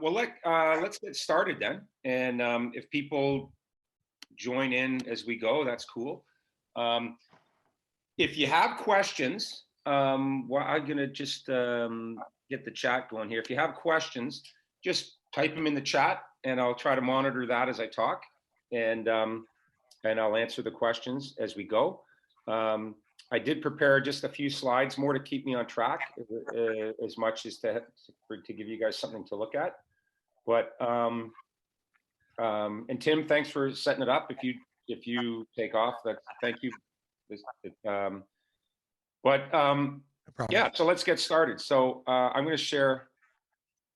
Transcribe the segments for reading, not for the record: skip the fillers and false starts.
Let's get started then. And if people join in as we go, that's cool. If you have questions, well, I'm gonna just get the chat going here. If you have questions, just type them in the chat, and I'll try to monitor that as I talk, and I'll answer the questions as we go. I did prepare just a few slides more to keep me on track, as much as to give you guys something to look at. But and Tim, thanks for setting it up. If you take off, thank you. Yeah, so let's get started. So I'm going to share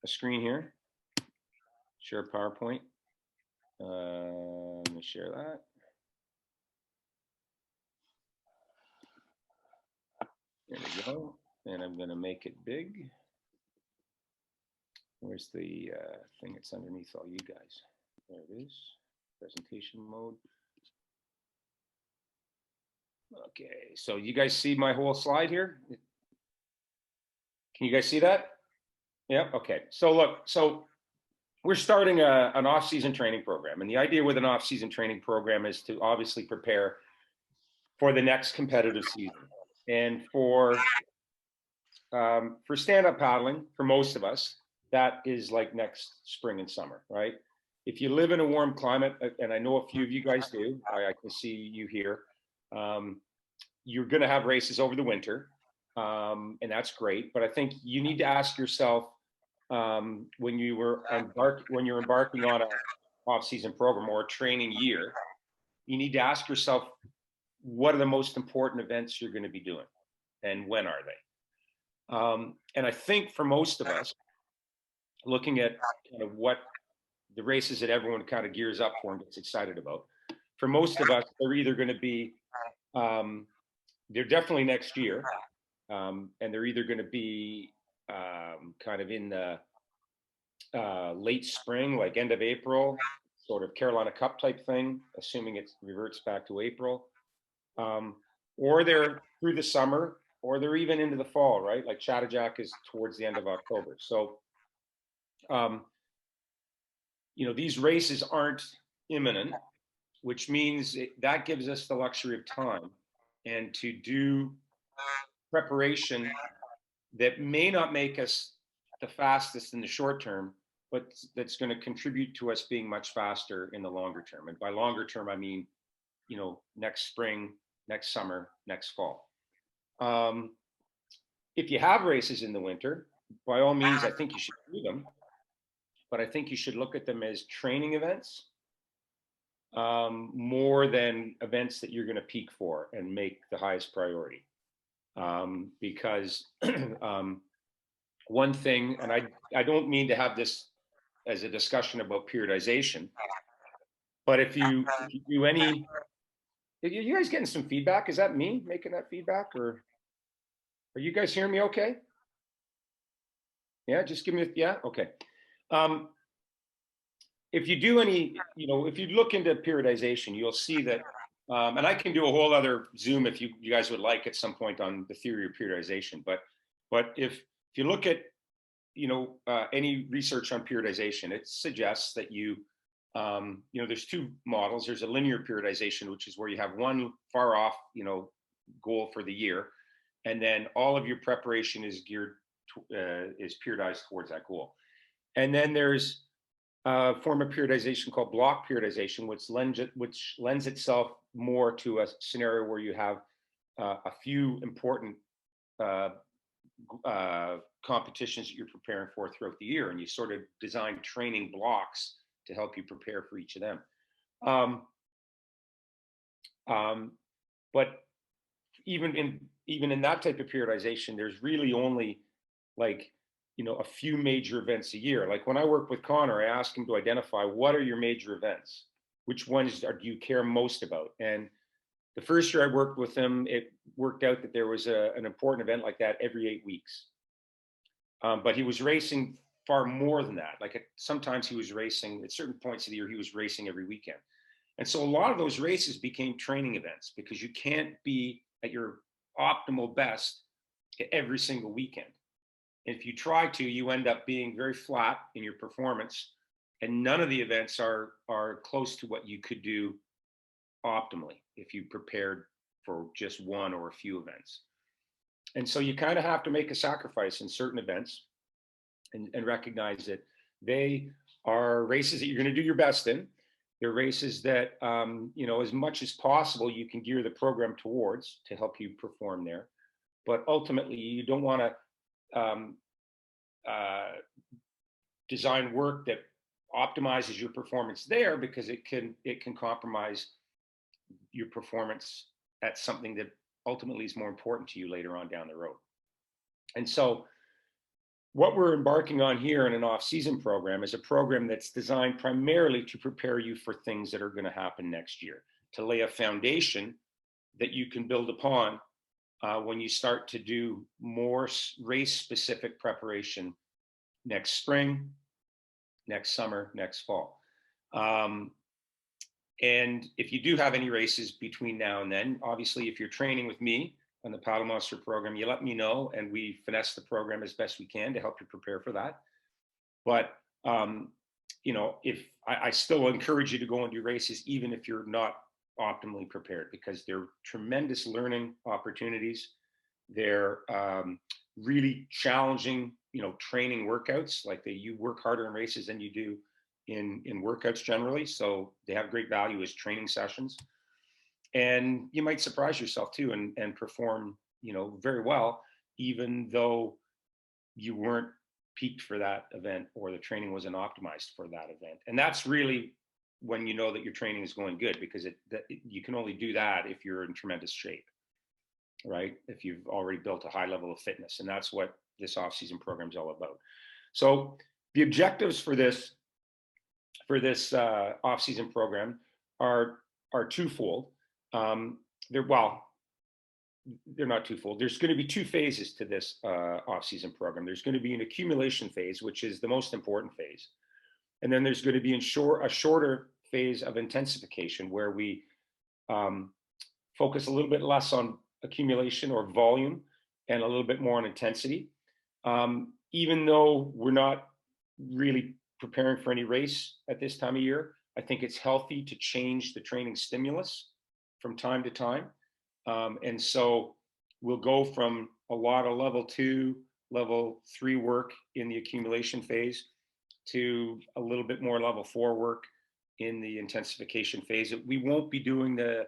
a screen here. Share PowerPoint. Let me share that. There we go. And I'm going to make it big. Where's the thing that's underneath all you guys? There it is. Presentation mode. Okay, so you guys see my whole slide here? Can you guys see that? Yep, okay. So look, so we're starting an off-season training program. And the idea with an off-season training program is to obviously prepare for the next competitive season. And for stand-up paddling, for most of us, that is like next spring and summer, right? If you live in a warm climate, and I know a few of you guys do, I can see you here, you're going to have races over the winter, and that's great. But I think you need to ask yourself, when you're embarking on an off-season program or a training year, you need to ask yourself, what are the most important events you're going to be doing, and when are they? And I think for most of us, looking at kind of what the races that everyone kind of gears up for and gets excited about, for most of us, they're either going to be, they're definitely next year, and they're either going to be kind of in the late spring, like end of April, sort of Carolina Cup type thing, assuming it reverts back to April, or they're through the summer, or they're even into the fall, right? Like Chattajack is towards the end of October. So, these races aren't imminent, which means that gives us the luxury of time and to do preparation that may not make us the fastest in the short term, but that's going to contribute to us being much faster in the longer term. And by longer term, I mean, next spring, next summer, next fall. If you have races in the winter, by all means, I think you should do them, but I think you should look at them as training events, more than events that you're going to peak for and make the highest priority. Because one thing, and I don't mean to have this as a discussion about periodization, but if you do any, are you guys getting some feedback? Is that me making that feedback, or are you guys hearing me okay? Yeah, just give me yeah, okay. If you do any, if you look into periodization, you'll see that, and I can do a whole other Zoom if you guys would like at some point on the theory of periodization. But if you look at, any research on periodization, it suggests that there's two models. There's a linear periodization, which is where you have one far off, goal for the year, and then all of your preparation is geared is periodized towards that goal. And then there's a form of periodization called block periodization, which lends itself more to a scenario where you have a few important competitions that you're preparing for throughout the year, and you sort of design training blocks to help you prepare for each of them. But even in that type of periodization, there's really only like, a few major events a year. Like when I work with Connor, I ask him to identify what are your major events, which ones do you care most about. And the first year I worked with him, it worked out that there was an important event like that every 8 weeks. But he was racing far more than that. Like sometimes he was racing at certain points of the year, he was racing every weekend. And so a lot of those races became training events because you can't be at your optimal best every single weekend. If you try to, you end up being very flat in your performance, and none of the events are close to what you could do optimally if you prepared for just one or a few events. And so you kind of have to make a sacrifice in certain events and recognize that they are races that you're going to do your best in. They're races that, as much as possible, you can gear the program towards to help you perform there. But ultimately, you don't want to design work that optimizes your performance there, because it can compromise your performance at something that ultimately is more important to you later on down the road. And so what we're embarking on here in an off-season program is a program that's designed primarily to prepare you for things that are going to happen next year, to lay a foundation that you can build upon when you start to do more race-specific preparation next spring, next summer, next fall. And if you do have any races between now and then, obviously, if you're training with me on the Paddle Monster program, you let me know, and we finesse the program as best we can to help you prepare for that. But if I still encourage you to go and do races, even if you're not optimally prepared, because they're tremendous learning opportunities. They're really challenging, training workouts. Like you work harder in races than you do in workouts generally. So they have great value as training sessions. And you might surprise yourself too and perform, very well, even though you weren't peaked for that event or the training wasn't optimized for that event. And that's really when you know that your training is going good, because you can only do that if you're in tremendous shape, right? If you've already built a high level of fitness. And that's what this off-season program is all about. So the objectives for this off-season program are twofold. They're not twofold. There's going to be two phases to this off-season program. There's going to be an accumulation phase, which is the most important phase. And then there's going to be a shorter phase of intensification, where we focus a little bit less on accumulation or volume and a little bit more on intensity. Even though we're not really preparing for any race at this time of year, I think it's healthy to change the training stimulus from time to time. And so we'll go from a lot of level 2, level 3 work in the accumulation phase to a little bit more level 4 work in the intensification phase. We won't be doing the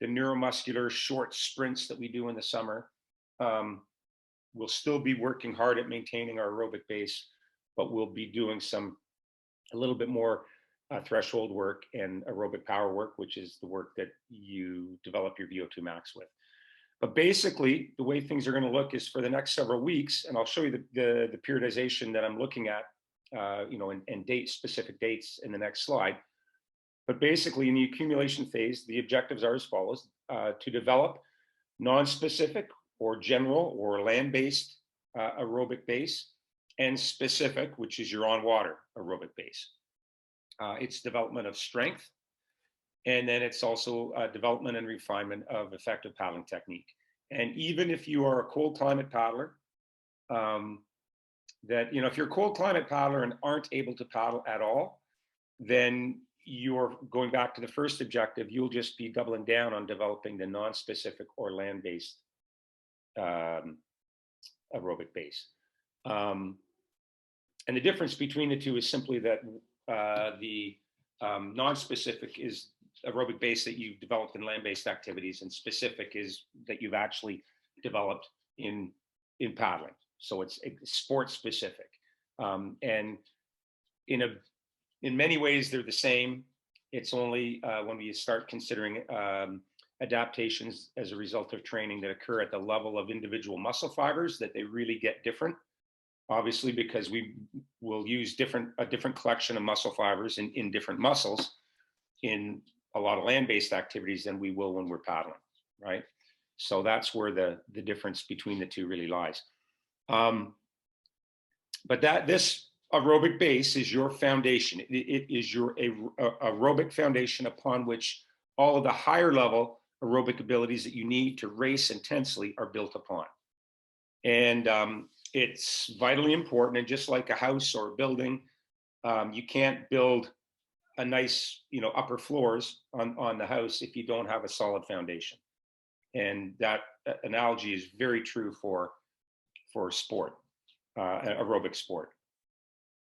neuromuscular short sprints that we do in the summer. We'll still be working hard at maintaining our aerobic base, but we'll be doing a little bit more threshold work and aerobic power work, which is the work that you develop your VO2 max with. But basically, the way things are going to look is for the next several weeks, and I'll show you the periodization that I'm looking at, and specific dates in the next slide. But basically, in the accumulation phase, the objectives are as follows: to develop non-specific or general or land-based aerobic base, and specific, which is your on-water aerobic base. It's development of strength, and then it's also development and refinement of effective paddling technique. And even if you are a cold climate paddler, if you're a cold climate paddler and aren't able to paddle at all, then you're going back to the first objective. You'll just be doubling down on developing the non-specific or land-based aerobic base. And the difference between the two is simply that the non-specific is aerobic base that you've developed in land-based activities, and specific is that you've actually developed in paddling. So it's sport specific. And in many ways, they're the same. It's only when we start considering adaptations as a result of training that occur at the level of individual muscle fibers that they really get different. Obviously, because we will use a different collection of muscle fibers in different muscles in a lot of land-based activities than we will when we're paddling, right? So that's where the difference between the two really lies. But this aerobic base is your foundation. It is your aerobic foundation upon which all of the higher level aerobic abilities that you need to race intensely are built upon. And it's vitally important. And just like a house or a building, you can't build a nice, upper floors on the house if you don't have a solid foundation. And that analogy is very true for sport, aerobic sport.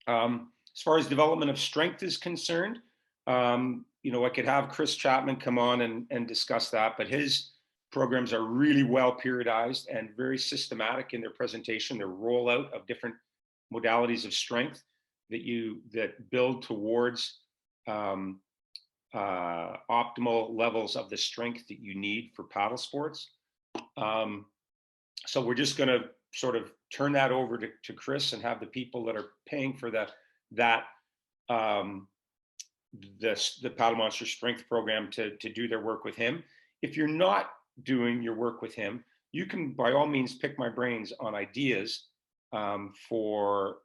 As far as development of strength is concerned, I could have Chris Chapman come on and discuss that, but his programs are really well periodized and very systematic in their presentation, their rollout of different modalities of strength that build towards optimal levels of the strength that you need for paddle sports. So we're just going to sort of turn that over to Chris and have the people that are paying for the Paddle Monster Strength Program to do their work with him. If you're not doing your work with him, you can by all means pick my brains on ideas for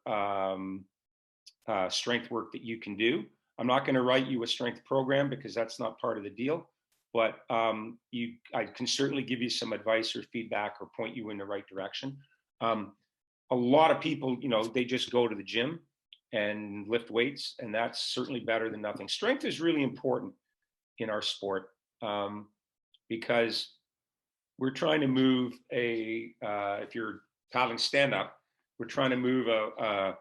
strength work that you can do. I'm not going to write you a strength program because that's not part of the deal, but I can certainly give you some advice or feedback or point you in the right direction. A lot of people, they just go to the gym and lift weights, and that's certainly better than nothing. Strength is really important in our sport because we're trying to move if you're paddling stand up, we're trying to move a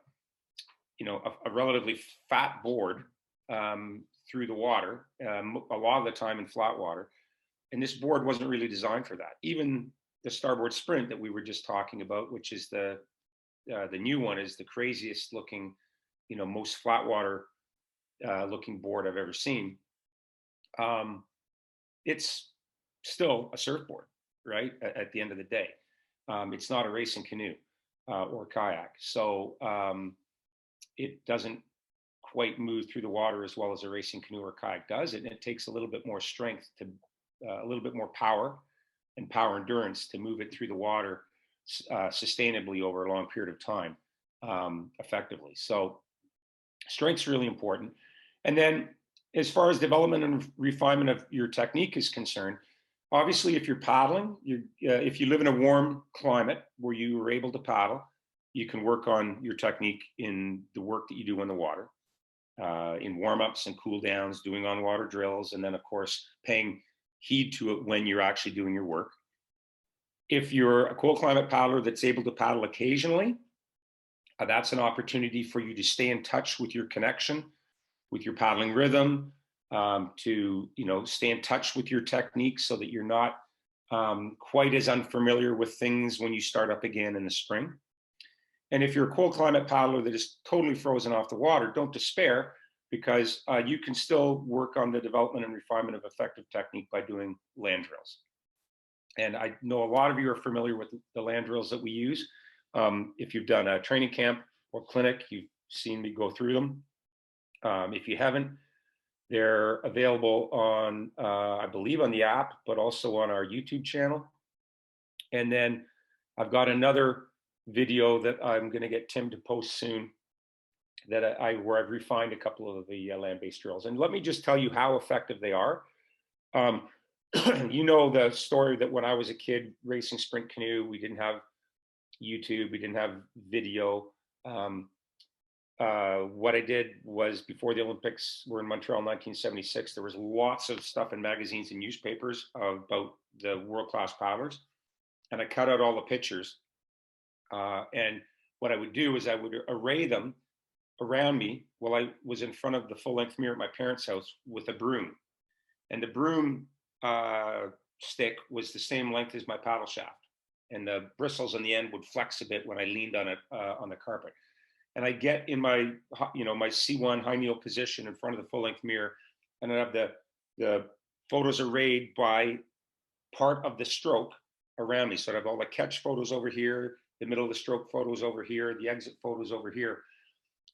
relatively fat board through the water, a lot of the time in flat water. And this board wasn't really designed for that. Even the starboard sprint that we were just talking about, which is the new one, is the craziest looking, most flat water looking board I've ever seen. It's still a surfboard, right? At the end of the day, it's not a racing canoe or kayak. So it doesn't quite move through the water as well as a racing canoe or kayak does. And it takes a little bit more strength a little bit more power and power endurance to move it through the water sustainably over a long period of time effectively. So strength's really important. And then as far as development and refinement of your technique is concerned, obviously if you're paddling, if you live in a warm climate where you are able to paddle, you can work on your technique in the work that you do in the water, in warm-ups and cool downs, doing on-water drills, and then of course paying heed to it when you're actually doing your work. If you're a cold climate paddler that's able to paddle occasionally, that's an opportunity for you to stay in touch with your connection, with your paddling rhythm, to stay in touch with your technique so that you're not quite as unfamiliar with things when you start up again in the spring. And if you're a cold climate paddler that is totally frozen off the water, don't despair, because you can still work on the development and refinement of effective technique by doing land drills. And I know a lot of you are familiar with the land drills that we use. If you've done a training camp or clinic, you've seen me go through them. If you haven't, they're available on, I believe, on the app, but also on our YouTube channel. And then I've got another video that I'm going to get Tim to post soon where I've refined a couple of the land-based drills. And let me just tell you how effective they are. The story that when I was a kid racing sprint canoe, we didn't have YouTube, we didn't have video. What I did was, before the Olympics were in Montreal in 1976, there was lots of stuff in magazines and newspapers about the world-class paddlers. And I cut out all the pictures. And what I would do is I would array them around me while I was in front of the full-length mirror at my parents' house with a broom. And the broom stick was the same length as my paddle shaft. And the bristles on the end would flex a bit when I leaned on it on the carpet. And I get in my, my C1 high kneel position in front of the full-length mirror, and I have the photos arrayed by part of the stroke around me. So I have all the catch photos over here, the middle of the stroke photos over here, the exit photos over here.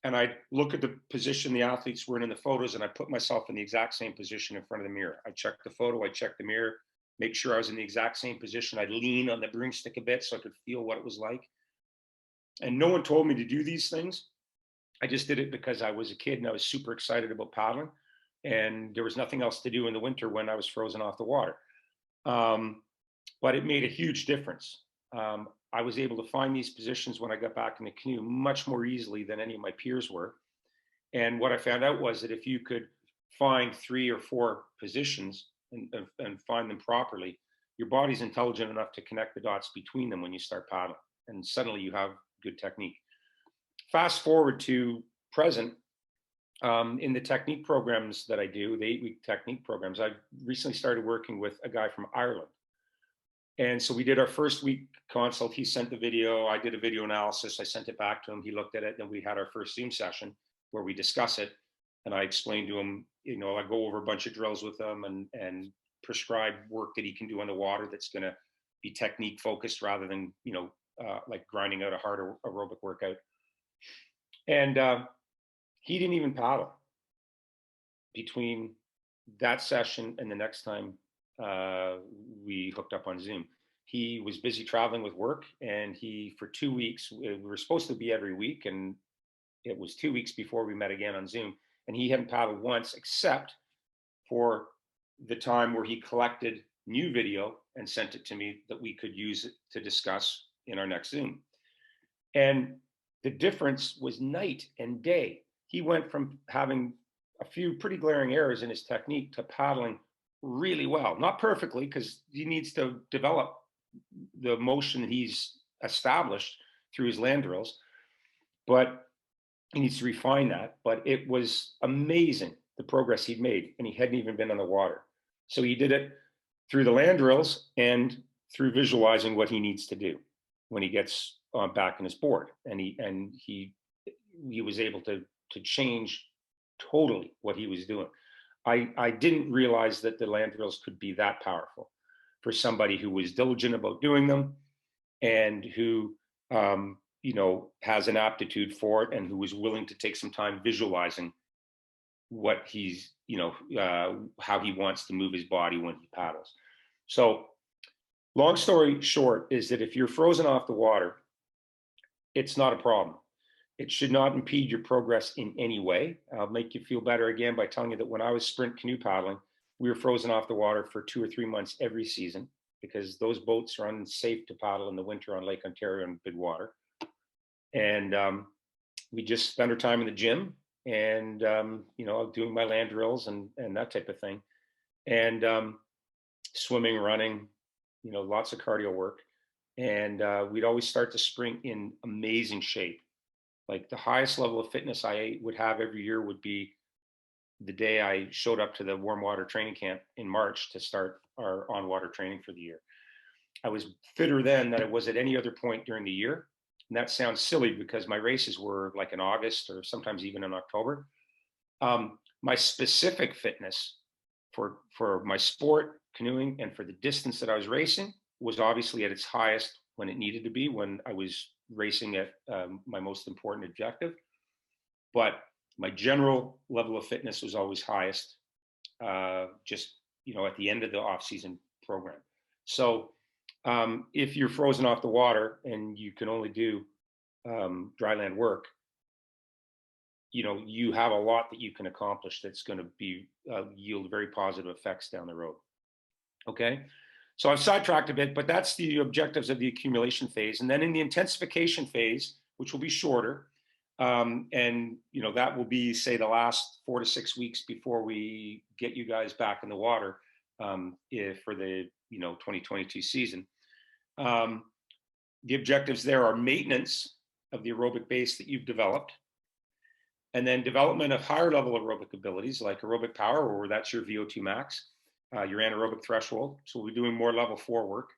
And I look at the position the athletes were in the photos, and I put myself in the exact same position in front of the mirror. I check the photo, I check the mirror, make sure I was in the exact same position. I lean on the broomstick a bit so I could feel what it was like. And no one told me to do these things. I just did it because I was a kid and I was super excited about paddling. And there was nothing else to do in the winter when I was frozen off the water. But it made a huge difference. I was able to find these positions when I got back in the canoe much more easily than any of my peers were. And what I found out was that if you could find 3 or 4 positions and find them properly, your body's intelligent enough to connect the dots between them when you start paddling, and suddenly you have good technique. Fast forward to present, in the technique programs that I do, the 8-week technique programs, I've recently started working with a guy from Ireland. And so we did our first week consult. He sent the video. I did a video analysis. I sent it back to him. He looked at it. Then we had our first Zoom session where we discuss it. And I explained to him, I go over a bunch of drills with him and prescribe work that he can do on the water that's going to be technique focused rather than, like grinding out a hard aerobic workout. And he didn't even paddle between that session and the next time we hooked up on Zoom. He was busy traveling with work, and for 2 weeks, we were supposed to be every week, and it was 2 weeks before we met again on Zoom, and he hadn't paddled once except for the time where he collected new video and sent it to me that we could use it to discuss in our next Zoom. And the difference was night and day. He went from having a few pretty glaring errors in his technique to paddling really well. Not perfectly, because he needs to develop the motion that he's established through his land drills, but he needs to refine that. But it was amazing, the progress he'd made, and he hadn't even been on the water. So he did it through the land drills and through visualizing what he needs to do when he gets back in his board. And he was able to change totally what he was doing. I didn't realize that the land drills could be that powerful for somebody who was diligent about doing them and who has an aptitude for it and who was willing to take some time visualizing what he's, how he wants to move his body when he paddles. So long story short is that if you're frozen off the water, it's not a problem. It should not impede your progress in any way. I'll make you feel better again by telling you that when I was sprint canoe paddling, we were frozen off the water for 2 or 3 months every season because those boats are unsafe to paddle in the winter on Lake Ontario in big water. And we just spent our time in the gym and, doing my land drills and that type of thing. And swimming, running, lots of cardio work. And we'd always start the spring in amazing shape. Like the highest level of fitness I would have every year would be the day I showed up to the warm water training camp in March to start our on water training for the year. I was fitter then than I was at any other point during the year. And that sounds silly because my races were like in August or sometimes even in October. My specific fitness for my sport, canoeing, and for the distance that I was racing was obviously at its highest when it needed to be, when I was racing at my most important objective. But my general level of fitness was always highest, just, at the end of the off-season program. So if you're frozen off the water and you can only do dry land work, you have a lot that you can accomplish that's going to be yield very positive effects down the road. Okay. So I've sidetracked a bit, but that's the objectives of the accumulation phase. And then in the intensification phase, which will be shorter, and that will be, say, the last 4 to 6 weeks before we get you guys back in the water for the 2022 season. The objectives there are maintenance of the aerobic base that you've developed, and then development of higher level aerobic abilities like aerobic power, or that's your VO2 max. Your anaerobic threshold. So we'll be doing more level 4 work.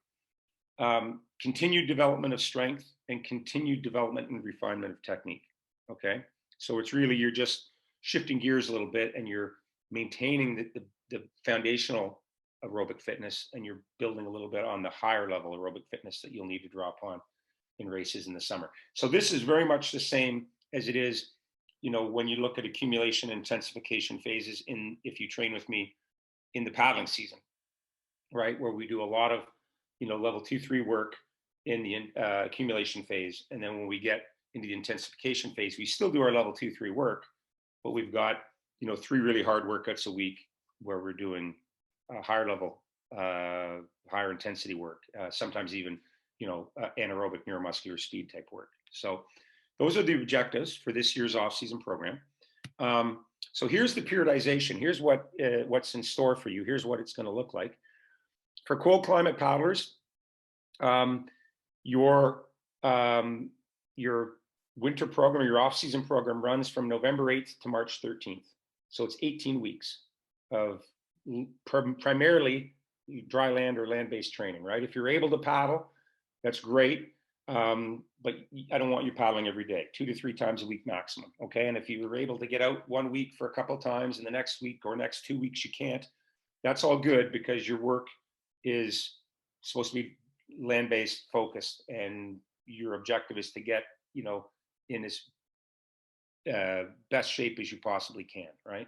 Continued development of strength and continued development and refinement of technique. Okay. So it's really, you're just shifting gears a little bit and you're maintaining the foundational aerobic fitness, and you're building a little bit on the higher level aerobic fitness that you'll need to draw upon in races in the summer. So this is very much the same as it is, when you look at accumulation and intensification phases if you train with me in the paddling season, right? Where we do a lot of, level 2, 3 work in the accumulation phase. And then when we get into the intensification phase, we still do our level 2, 3 work, but we've got, 3 really hard workouts a week where we're doing higher level, higher intensity work, sometimes even, anaerobic neuromuscular speed type work. So those are the objectives for this year's off-season program. So here's the periodization. Here's what's in store for you. Here's what it's going to look like. For cold climate paddlers, your winter program, your off-season program runs from November 8th to March 13th. So it's 18 weeks of primarily dry land or land-based training, right? If you're able to paddle, that's great. But I don't want you paddling every day, 2 to 3 times a week maximum. Okay. And if you were able to get out 1 week for a couple of times and the next week or next 2 weeks, you can't, that's all good, because your work is supposed to be land-based focused, and your objective is to get, in as best shape as you possibly can. Right.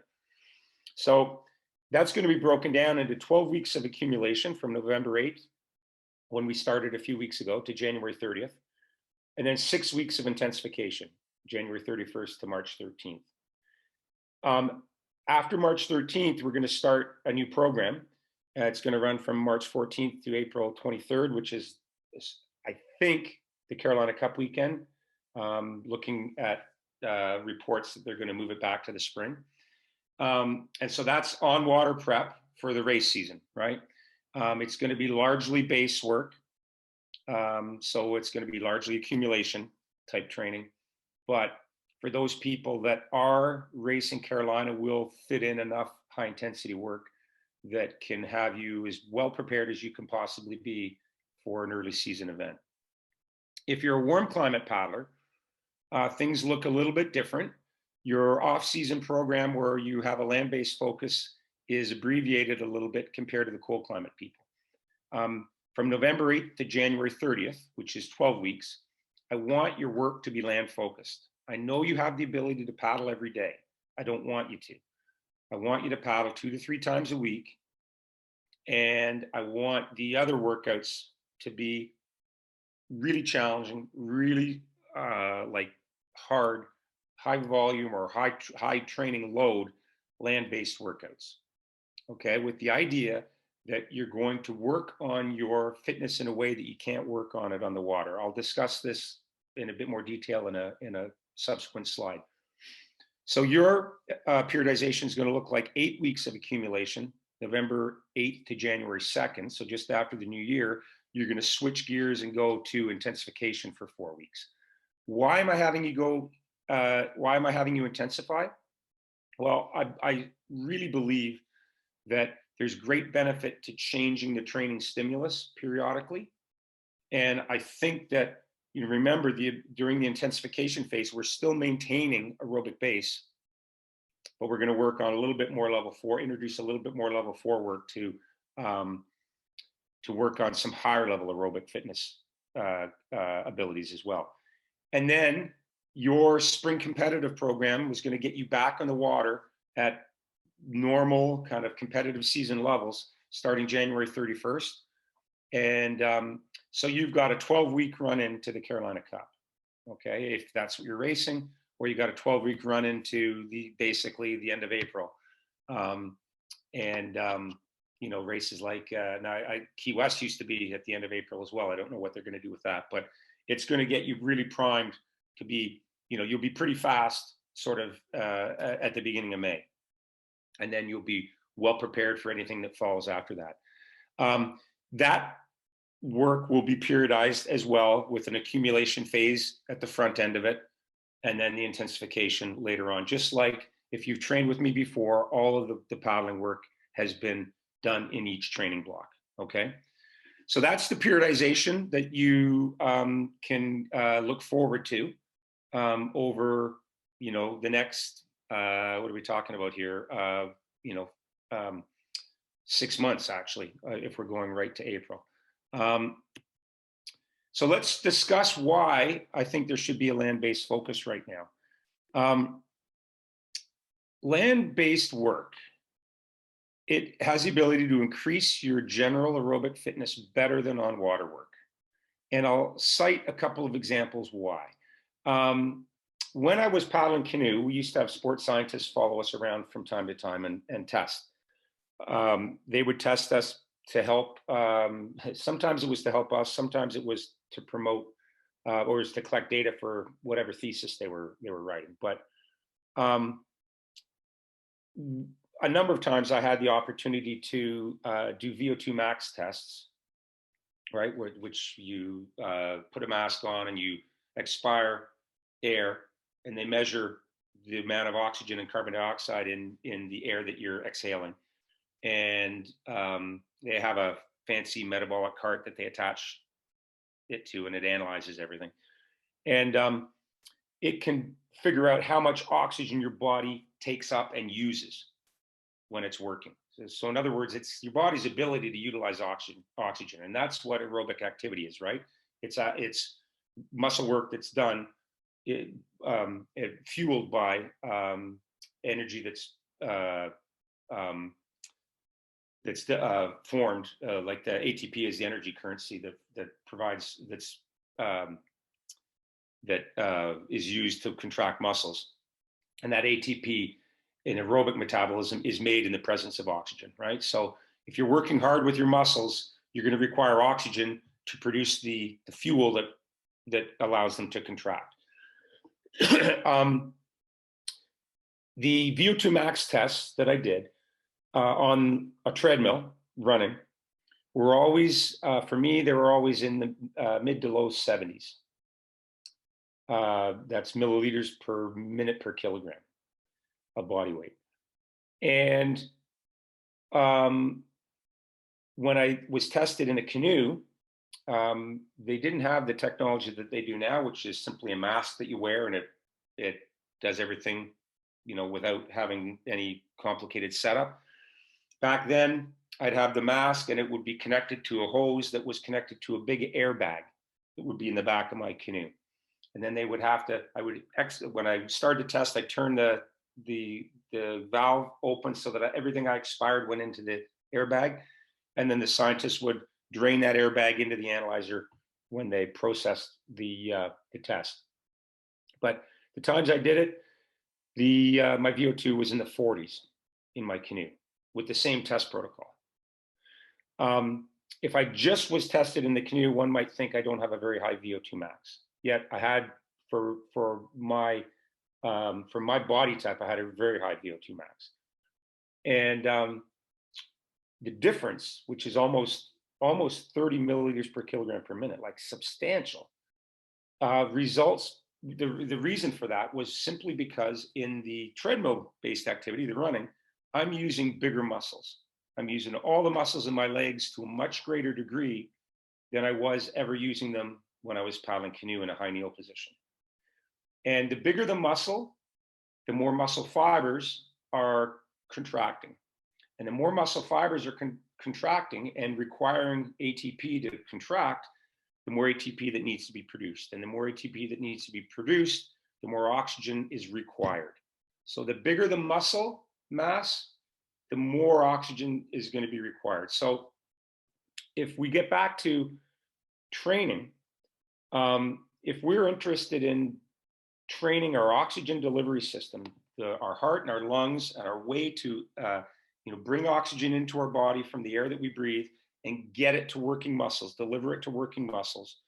So that's going to be broken down into 12 weeks of accumulation from November 8th, when we started a few weeks ago, to January 30th. And then 6 weeks of intensification, January 31st to March 13th. After March 13th, we're going to start a new program. It's going to run from March 14th to April 23rd, which is, I think, the Carolina Cup weekend. Looking at reports that they're going to move it back to the spring. And so that's on water prep for the race season, right? It's going to be largely base work. So it's going to be largely accumulation type training. But for those people that are racing Carolina, will fit in enough high intensity work that can have you as well prepared as you can possibly be for an early season event. If you're a warm climate paddler, things look a little bit different. Your off-season program, where you have a land-based focus, is abbreviated a little bit compared to the cold climate people. From November 8th to January 30th, which is 12 weeks, I want your work to be land focused. I know you have the ability to paddle every day. I don't want you to. I want you to paddle 2 to 3 times a week. And I want the other workouts to be really challenging, really like hard, high volume or high training load land-based workouts. Okay, with the idea that you're going to work on your fitness in a way that you can't work on it on the water. I'll discuss this in a bit more detail in a subsequent slide. So your periodization is going to look like 8 weeks of accumulation, November 8th to January 2nd. So just after the new year, you're going to switch gears and go to intensification for 4 weeks. Why am I having you go? Why am I having you intensify? Well, I really believe that there's great benefit to changing the training stimulus periodically. And I think that, remember, during the intensification phase, we're still maintaining aerobic base, but we're going to work on a little bit more level 4, introduce a little bit more level 4 work to work on some higher level aerobic fitness abilities as well. And then your spring competitive program was going to get you back on the water at normal kind of competitive season levels starting January 31st. And so you've got a 12-week run into the Carolina Cup, okay, if that's what you're racing, or you got a 12-week run into basically the end of April. Races like Key West used to be at the end of April as well. I don't know what they're going to do with that, but it's going to get you really primed to be, you'll be pretty fast sort of at the beginning of May. And then you'll be well prepared for anything that follows after that. That work will be periodized as well, with an accumulation phase at the front end of it, and then the intensification later on. Just like if you've trained with me before, all of the paddling work has been done in each training block, okay? So that's the periodization that you can look forward to over, the next, what are we talking about here? 6 months, actually, if we're going right to April. So let's discuss why I think there should be a land-based focus right now. Land-based work, it has the ability to increase your general aerobic fitness better than on-water work. And I'll cite a couple of examples why. When I was paddling canoe, we used to have sports scientists follow us around from time to time and test. They would test us to help. Sometimes it was to help us. Sometimes it was to promote or is to collect data for whatever thesis they were writing. But a number of times I had the opportunity to do VO2 max tests, right? Which you put a mask on and you expire air, and they measure the amount of oxygen and carbon dioxide in the air that you're exhaling. And they have a fancy metabolic cart that they attach it to, and it analyzes everything. And it can figure out how much oxygen your body takes up and uses when it's working. So in other words, it's your body's ability to utilize oxygen, and that's what aerobic activity is, right? It's muscle work that's done, fueled by energy that's formed, like the ATP is the energy currency that provides that is used to contract muscles, and that ATP in aerobic metabolism is made in the presence of oxygen, right? So if you're working hard with your muscles, you're going to require oxygen to produce the fuel that allows them to contract. The VO2 max tests that I did on a treadmill running were always, for me, they were always in the mid to low 70s. That's milliliters per minute per kilogram of body weight. And when I was tested in a canoe, they didn't have the technology that they do now, which is simply a mask that you wear, and it does everything, without having any complicated setup. Back then, I'd have the mask, and it would be connected to a hose that was connected to a big airbag that would be in the back of my canoe. And then they would have to, when I started the test, I turned the valve open so that everything I expired went into the airbag. And then the scientists would drain that airbag into the analyzer when they processed the test. But the times I did it, my VO2 was in the 40s in my canoe with the same test protocol. If I just was tested in the canoe, one might think I don't have a very high VO2 max. Yet I had, for my body type, I had a very high VO2 max. And the difference, which is almost 30 milliliters per kilogram per minute, like substantial, results. The reason for that was simply because in the treadmill-based activity, the running, I'm using bigger muscles. I'm using all the muscles in my legs to a much greater degree than I was ever using them when I was paddling canoe in a high kneel position. And the bigger the muscle, the more muscle fibers are contracting. And the more muscle fibers are contracting and requiring ATP to contract, the more ATP that needs to be produced. And the more ATP that needs to be produced, the more oxygen is required. So the bigger the muscle mass, the more oxygen is going to be required. So if we get back to training, if we're interested in training our oxygen delivery system, our heart and our lungs, and our way to bring oxygen into our body from the air that we breathe and get it to working muscles, deliver it to working muscles,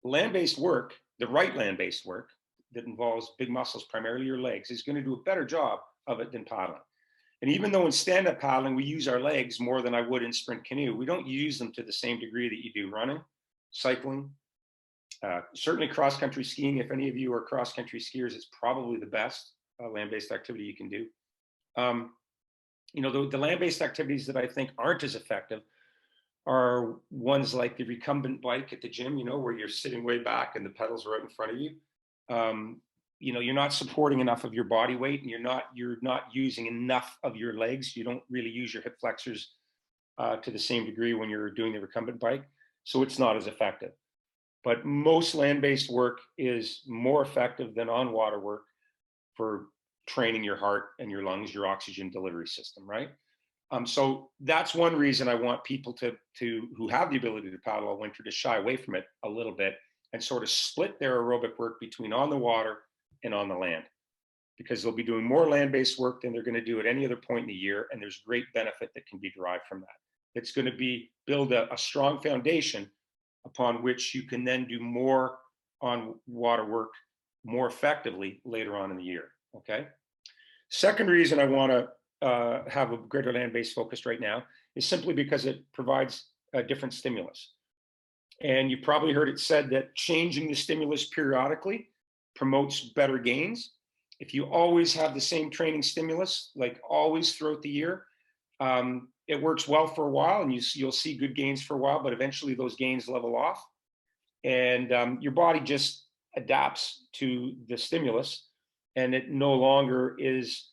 land-based work, the right land-based work that involves big muscles, primarily your legs, is going to do a better job of it than paddling. And even though in stand-up paddling, we use our legs more than I would in sprint canoe, we don't use them to the same degree that you do running, cycling, certainly cross-country skiing. If any of you are cross-country skiers, it's probably the best land-based activity you can do. The land-based activities that I think aren't as effective are ones like the recumbent bike at the gym, where you're sitting way back and the pedals are out in front of you. You're not supporting enough of your body weight, and you're not using enough of your legs. You don't really use your hip flexors to the same degree when you're doing the recumbent bike. So it's not as effective. But most land-based work is more effective than on-water work for training your heart and your lungs, your oxygen delivery system, right? So that's one reason I want people who have the ability to paddle all winter to shy away from it a little bit and sort of split their aerobic work between on the water and on the land, because they'll be doing more land-based work than they're going to do at any other point in the year, and there's great benefit that can be derived from that. It's going to build a strong foundation upon which you can then do more on water work more effectively later on in the year, okay? Second reason I want to have a greater land-based focus right now is simply because it provides a different stimulus. And you've probably heard it said that changing the stimulus periodically promotes better gains. If you always have the same training stimulus, like always throughout the year, it works well for a while and you'll see good gains for a while, but eventually those gains level off. And your body just adapts to the stimulus and it no longer is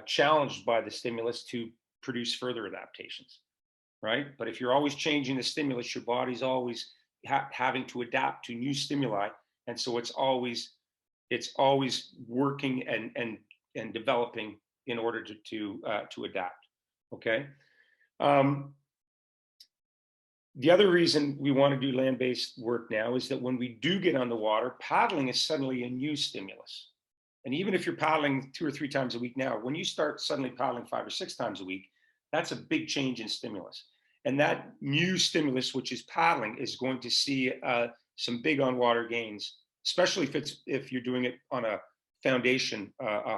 challenged by the stimulus to produce further adaptations, right? But if you're always changing the stimulus, your body's always having to adapt to new stimuli. And so it's always working and developing in order to adapt, okay? The other reason we want to do land-based work now is that when we do get on the water, paddling is suddenly a new stimulus. And even if you're paddling 2 or 3 times a week now, when you start suddenly paddling 5 or 6 times a week, that's a big change in stimulus. And that new stimulus, which is paddling, is going to see some big on-water gains, especially if you're doing it on a foundation, a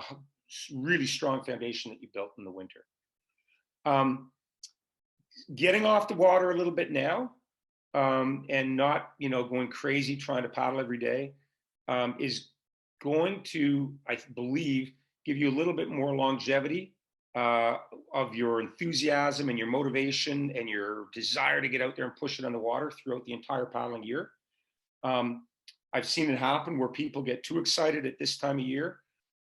really strong foundation that you built in the winter. Getting off the water a little bit now and not, going crazy trying to paddle every day is going to, I believe, give you a little bit more longevity of your enthusiasm and your motivation and your desire to get out there and push it on the water throughout the entire paddling year. I've seen it happen where people get too excited at this time of year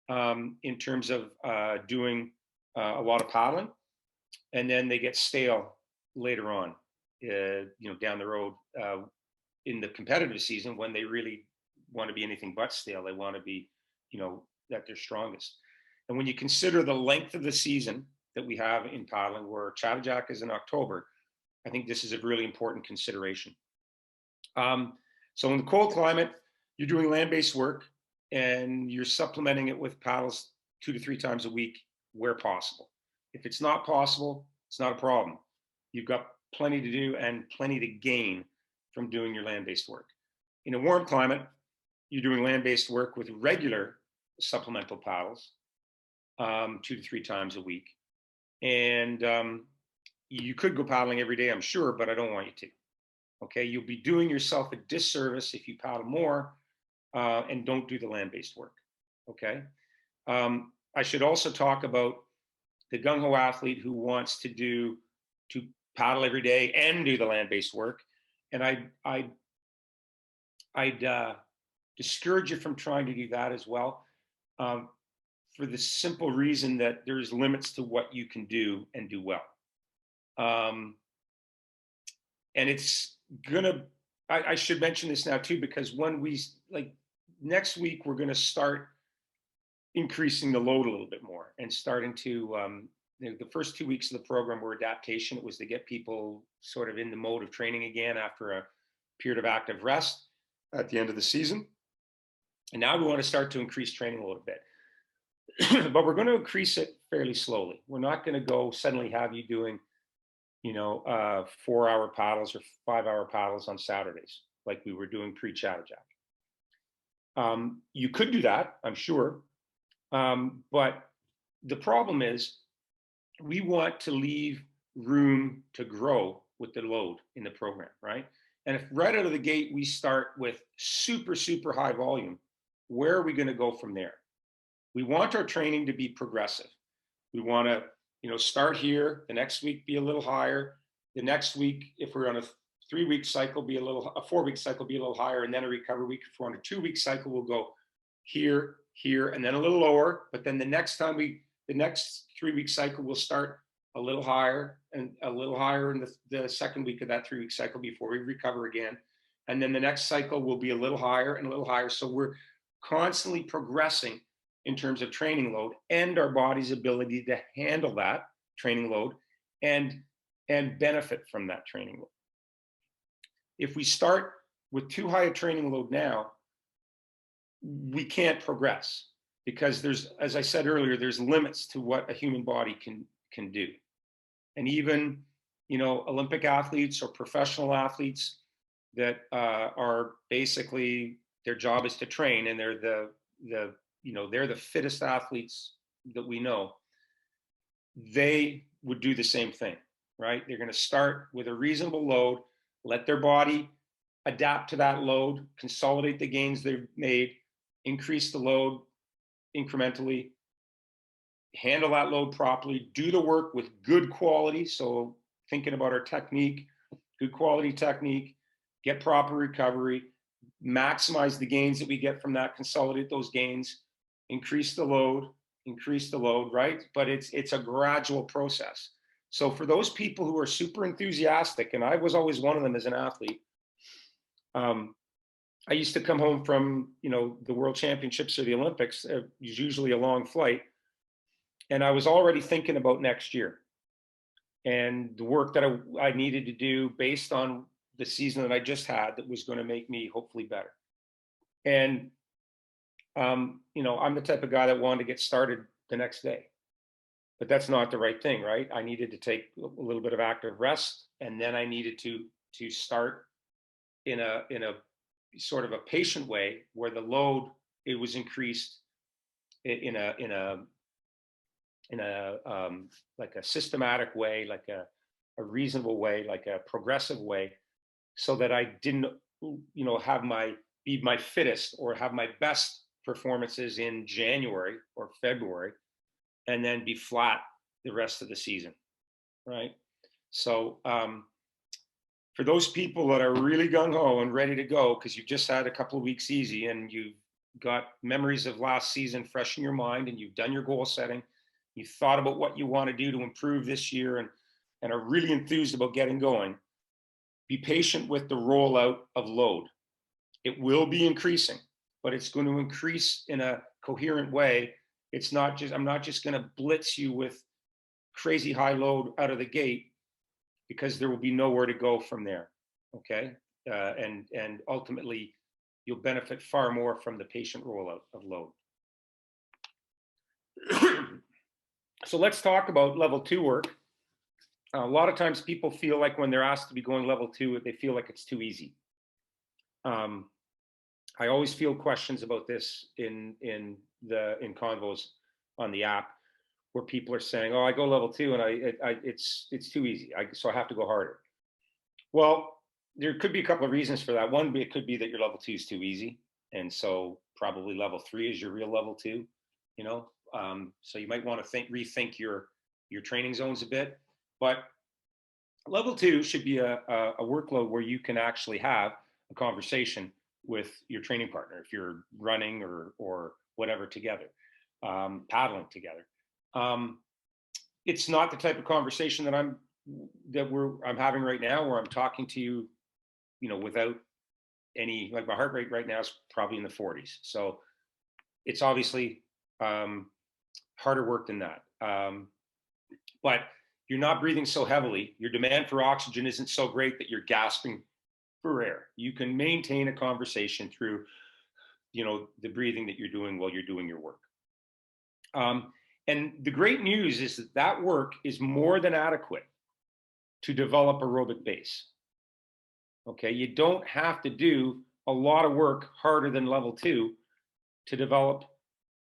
in terms of doing a lot of paddling, and then they get stale later on, down the road in the competitive season when they really want to be anything but stale. They want to be, at their strongest. And when you consider the length of the season that we have in paddling, where Chattajack is in October, I think this is a really important consideration. So in the cold climate, you're doing land-based work and you're supplementing it with paddles 2 to 3 times a week where possible. If it's not possible, it's not a problem. You've got plenty to do and plenty to gain from doing your land-based work. In a warm climate, you're doing land-based work with regular supplemental paddles 2 to 3 times a week. And you could go paddling every day, I'm sure, but I don't want you to. Okay, you'll be doing yourself a disservice if you paddle more and don't do the land-based work. Okay, I should also talk about the gung-ho athlete who wants to paddle every day and do the land-based work. And I'd discourage you from trying to do that as well, for the simple reason that there's limits to what you can do and do well. And it's gonna, I should mention this now too, because when next week, we're gonna start increasing the load a little bit more and starting to, the first 2 weeks of the program were adaptation. It was to get people sort of in the mode of training again after a period of active rest at the end of the season. And now we want to start to increase training a little bit, but we're going to increase it fairly slowly. We're not going to go suddenly have you doing, 4-hour paddles or 5-hour paddles on Saturdays, like we were doing pre-Chattajack. You could do that, I'm sure. But the problem is we want to leave room to grow with the load in the program, right? And if right out of the gate, we start with super, super high volume, where are we going to go from there? We want our training to be progressive. We want to, start here, the next week be a little higher. The next week, if we're on a 3-week cycle, a 4-week cycle, be a little higher, and then a recovery week. If we're on a 2-week cycle, we'll go here, and then a little lower. But then the next 3-week cycle, we'll start a little higher and a little higher in the second week of that 3-week cycle before we recover again. And then the next cycle will be a little higher and a little higher. So we're constantly progressing in terms of training load and our body's ability to handle that training load and benefit from that training load. If we start with too high a training load now, we can't progress because as I said earlier, there's limits to what a human body can do. And even, Olympic athletes or professional athletes that are basically their job is to train, and they're they're the fittest athletes that we know. They would do the same thing, right? They're going to start with a reasonable load, let their body adapt to that load, consolidate the gains they've made, increase the load incrementally, handle that load properly, do the work with good quality. So thinking about our technique, good quality technique, get proper recovery, maximize the gains that we get from that, consolidate those gains, increase the load, right? But it's a gradual process. So for those people who are super enthusiastic, and I was always one of them as an athlete, I used to come home from, the World Championships or the Olympics. It was usually a long flight. And I was already thinking about next year and the work that I needed to do based on the season that I just had that was going to make me hopefully better. And, I'm the type of guy that wanted to get started the next day. But that's not the right thing, right? I needed to take a little bit of active rest, and then I needed to start in a sort of a patient way where the load, it was increased in a like a systematic way, like a reasonable way, like a progressive way, so that I didn't be my fittest or have my best performances in January or February and then be flat the rest of the season, right? So for those people that are really gung-ho and ready to go because you've just had a couple of weeks easy and you've got memories of last season fresh in your mind and you've done your goal setting, you thought about what you want to do to improve this year and are really enthused about getting going, be patient with the rollout of load. It will be increasing, but it's going to increase in a coherent way. I'm not just going to blitz you with crazy high load out of the gate because there will be nowhere to go from there. Okay. And ultimately you'll benefit far more from the patient rollout of load. So let's talk about level 2 work. A lot of times people feel like when they're asked to be going level 2, they feel like it's too easy. I always field questions about this in convos on the app where people are saying, "Oh, I go level 2 and it's too easy, so I have to go harder." Well, there could be a couple of reasons for that. One, it could be that your level 2 is too easy, and so probably level 3 is your real level 2. So you might want to rethink your training zones a bit. But level 2 should be a workload where you can actually have a conversation with your training partner if you're running or whatever together, paddling together. It's not the type of conversation that I'm having right now, where I'm talking to you, without any, like, my heart rate right now is probably in the 40s. So it's obviously harder work than that. But you're not breathing so heavily. Your demand for oxygen isn't so great that you're gasping for air. You can maintain a conversation through, the breathing that you're doing while you're doing your work. And the great news is that work is more than adequate to develop aerobic base. Okay, you don't have to do a lot of work harder than level 2 to develop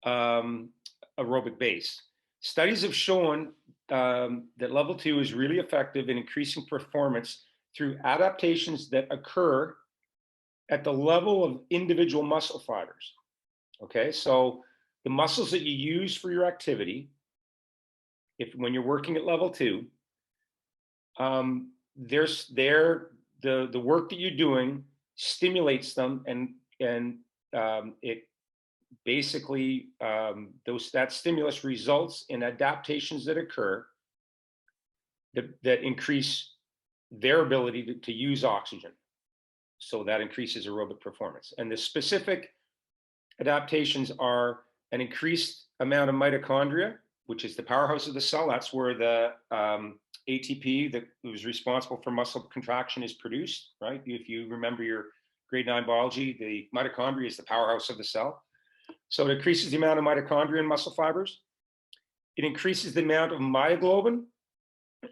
aerobic base. Studies have shown that level 2 is really effective in increasing performance through adaptations that occur at the level of individual muscle fibers. Okay, so the muscles that you use for your activity, when you're working at level 2, the work that you're doing stimulates them, and it basically that stimulus results in adaptations that occur that increase their ability to use oxygen. So that increases aerobic performance. And the specific adaptations are an increased amount of mitochondria, which is the powerhouse of the cell. That's where the ATP that was responsible for muscle contraction is produced, right? If you remember your grade 9 biology, the mitochondria is the powerhouse of the cell. So it increases the amount of mitochondria in muscle fibers. It increases the amount of myoglobin,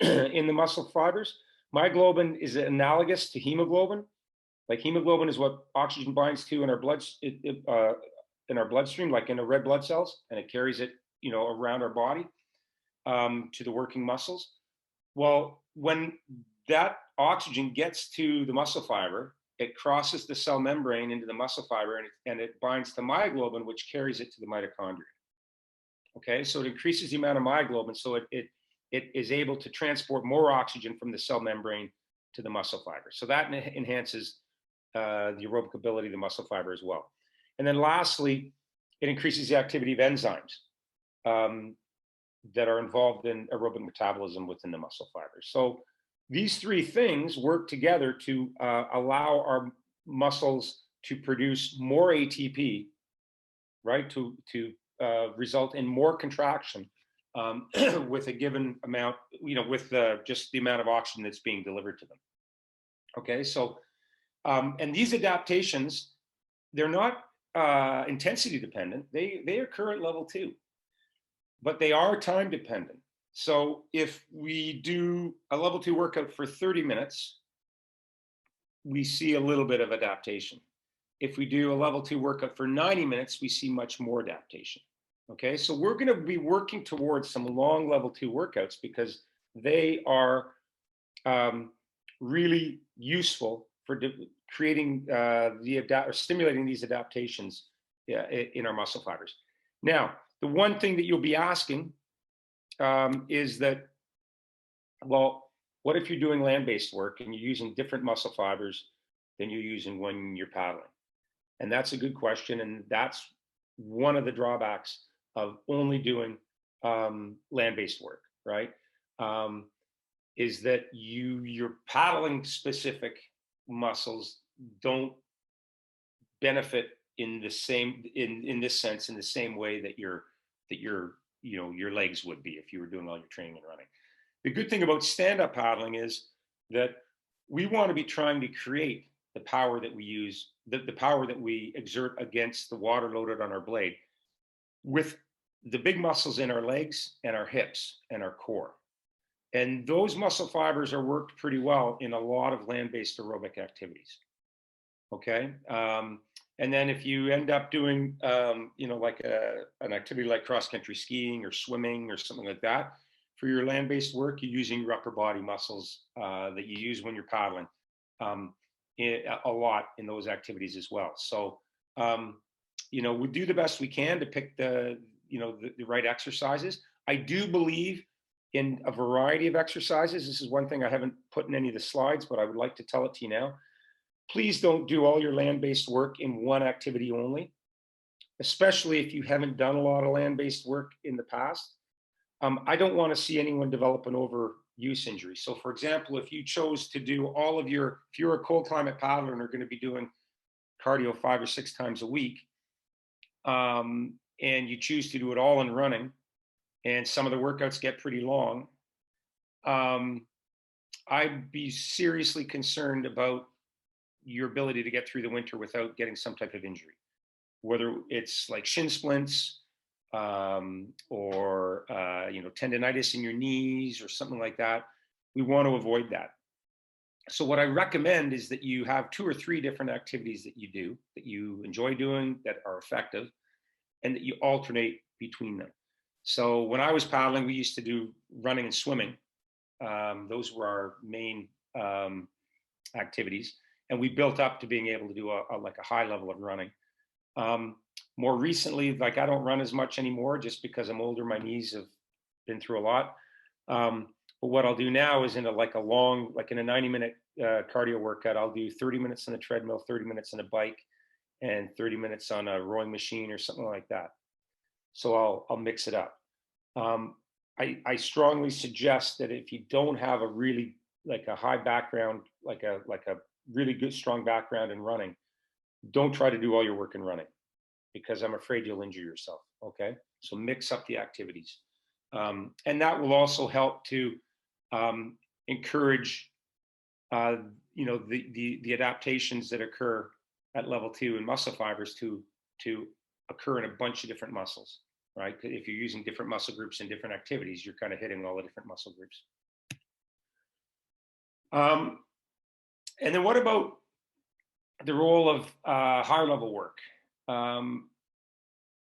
in the muscle fibers. Myoglobin is analogous to hemoglobin. Like hemoglobin is what oxygen binds to in our in our bloodstream, like in the red blood cells, and it carries it, around our body to the working muscles. Well, when that oxygen gets to the muscle fiber, it crosses the cell membrane into the muscle fiber, and it binds to myoglobin, which carries it to the mitochondria. Okay, so it increases the amount of myoglobin, so it is able to transport more oxygen from the cell membrane to the muscle fiber. So that enhances the aerobic ability of the muscle fiber as well. And then lastly, it increases the activity of enzymes that are involved in aerobic metabolism within the muscle fibers. So these three things work together to allow our muscles to produce more ATP, right? To result in more contraction with a given amount, with just the amount of oxygen that's being delivered to them. Okay, so and these adaptations, they're not intensity dependent. They occur at level 2, but they are time dependent. So if we do a level 2 workout for 30 minutes, we see a little bit of adaptation. If we do a level 2 workout for 90 minutes, we see much more adaptation. Okay, so we're going to be working towards some long level 2 workouts because they are really useful for creating or stimulating these adaptations in our muscle fibers. Now, the one thing that you'll be asking is that, well, what if you're doing land-based work and you're using different muscle fibers than you're using when you're paddling? And that's a good question, and that's one of the drawbacks of only doing land-based work, right? Is that your paddling specific muscles don't benefit in the same in this sense in the same way that your legs would be if you were doing all your training and running. The good thing about stand-up paddling is that we want to be trying to create the power that we use, the power that we exert against the water loaded on our blade with the big muscles in our legs and our hips and our core. And those muscle fibers are worked pretty well in a lot of land-based aerobic activities. Okay. And then if you end up doing, like an activity like cross-country skiing or swimming or something like that, for your land-based work, you're using your upper body muscles that you use when you're paddling a lot in those activities as well. So, we do the best we can to pick the right exercises. I do believe in a variety of exercises. This is one thing I haven't put in any of the slides, but I would like to tell it to you now. Please don't do all your land-based work in one activity only, especially if you haven't done a lot of land-based work in the past. I don't want to see anyone develop an overuse injury. So for example, if you chose to do if you're a cold climate paddler and are going to be doing cardio 5 or 6 times a week, and you choose to do it all in running, and some of the workouts get pretty long, I'd be seriously concerned about your ability to get through the winter without getting some type of injury, whether it's like shin splints or tendonitis in your knees or something like that. We want to avoid that. So what I recommend is that you have 2 or 3 different activities that you do, that you enjoy doing, that are effective, and that you alternate between them. So when I was paddling, we used to do running and swimming. Those were our main activities. And we built up to being able to do a high level of running. More recently, I don't run as much anymore just because I'm older. My knees have been through a lot. But what I'll do now is in a 90-minute cardio workout, I'll do 30 minutes on the treadmill, 30 minutes on a bike, and 30 minutes on a rowing machine or something like that. So I'll mix it up. I strongly suggest that if you don't have a really a high background, like a really good strong background in running, don't try to do all your work in running, because I'm afraid you'll injure yourself. Okay, so mix up the activities, and that will also help to encourage the adaptations that occur at level 2 in muscle fibers to occur in a bunch of different muscles, right? If you're using different muscle groups in different activities, you're kind of hitting all the different muscle groups. And then what about the role of higher level work?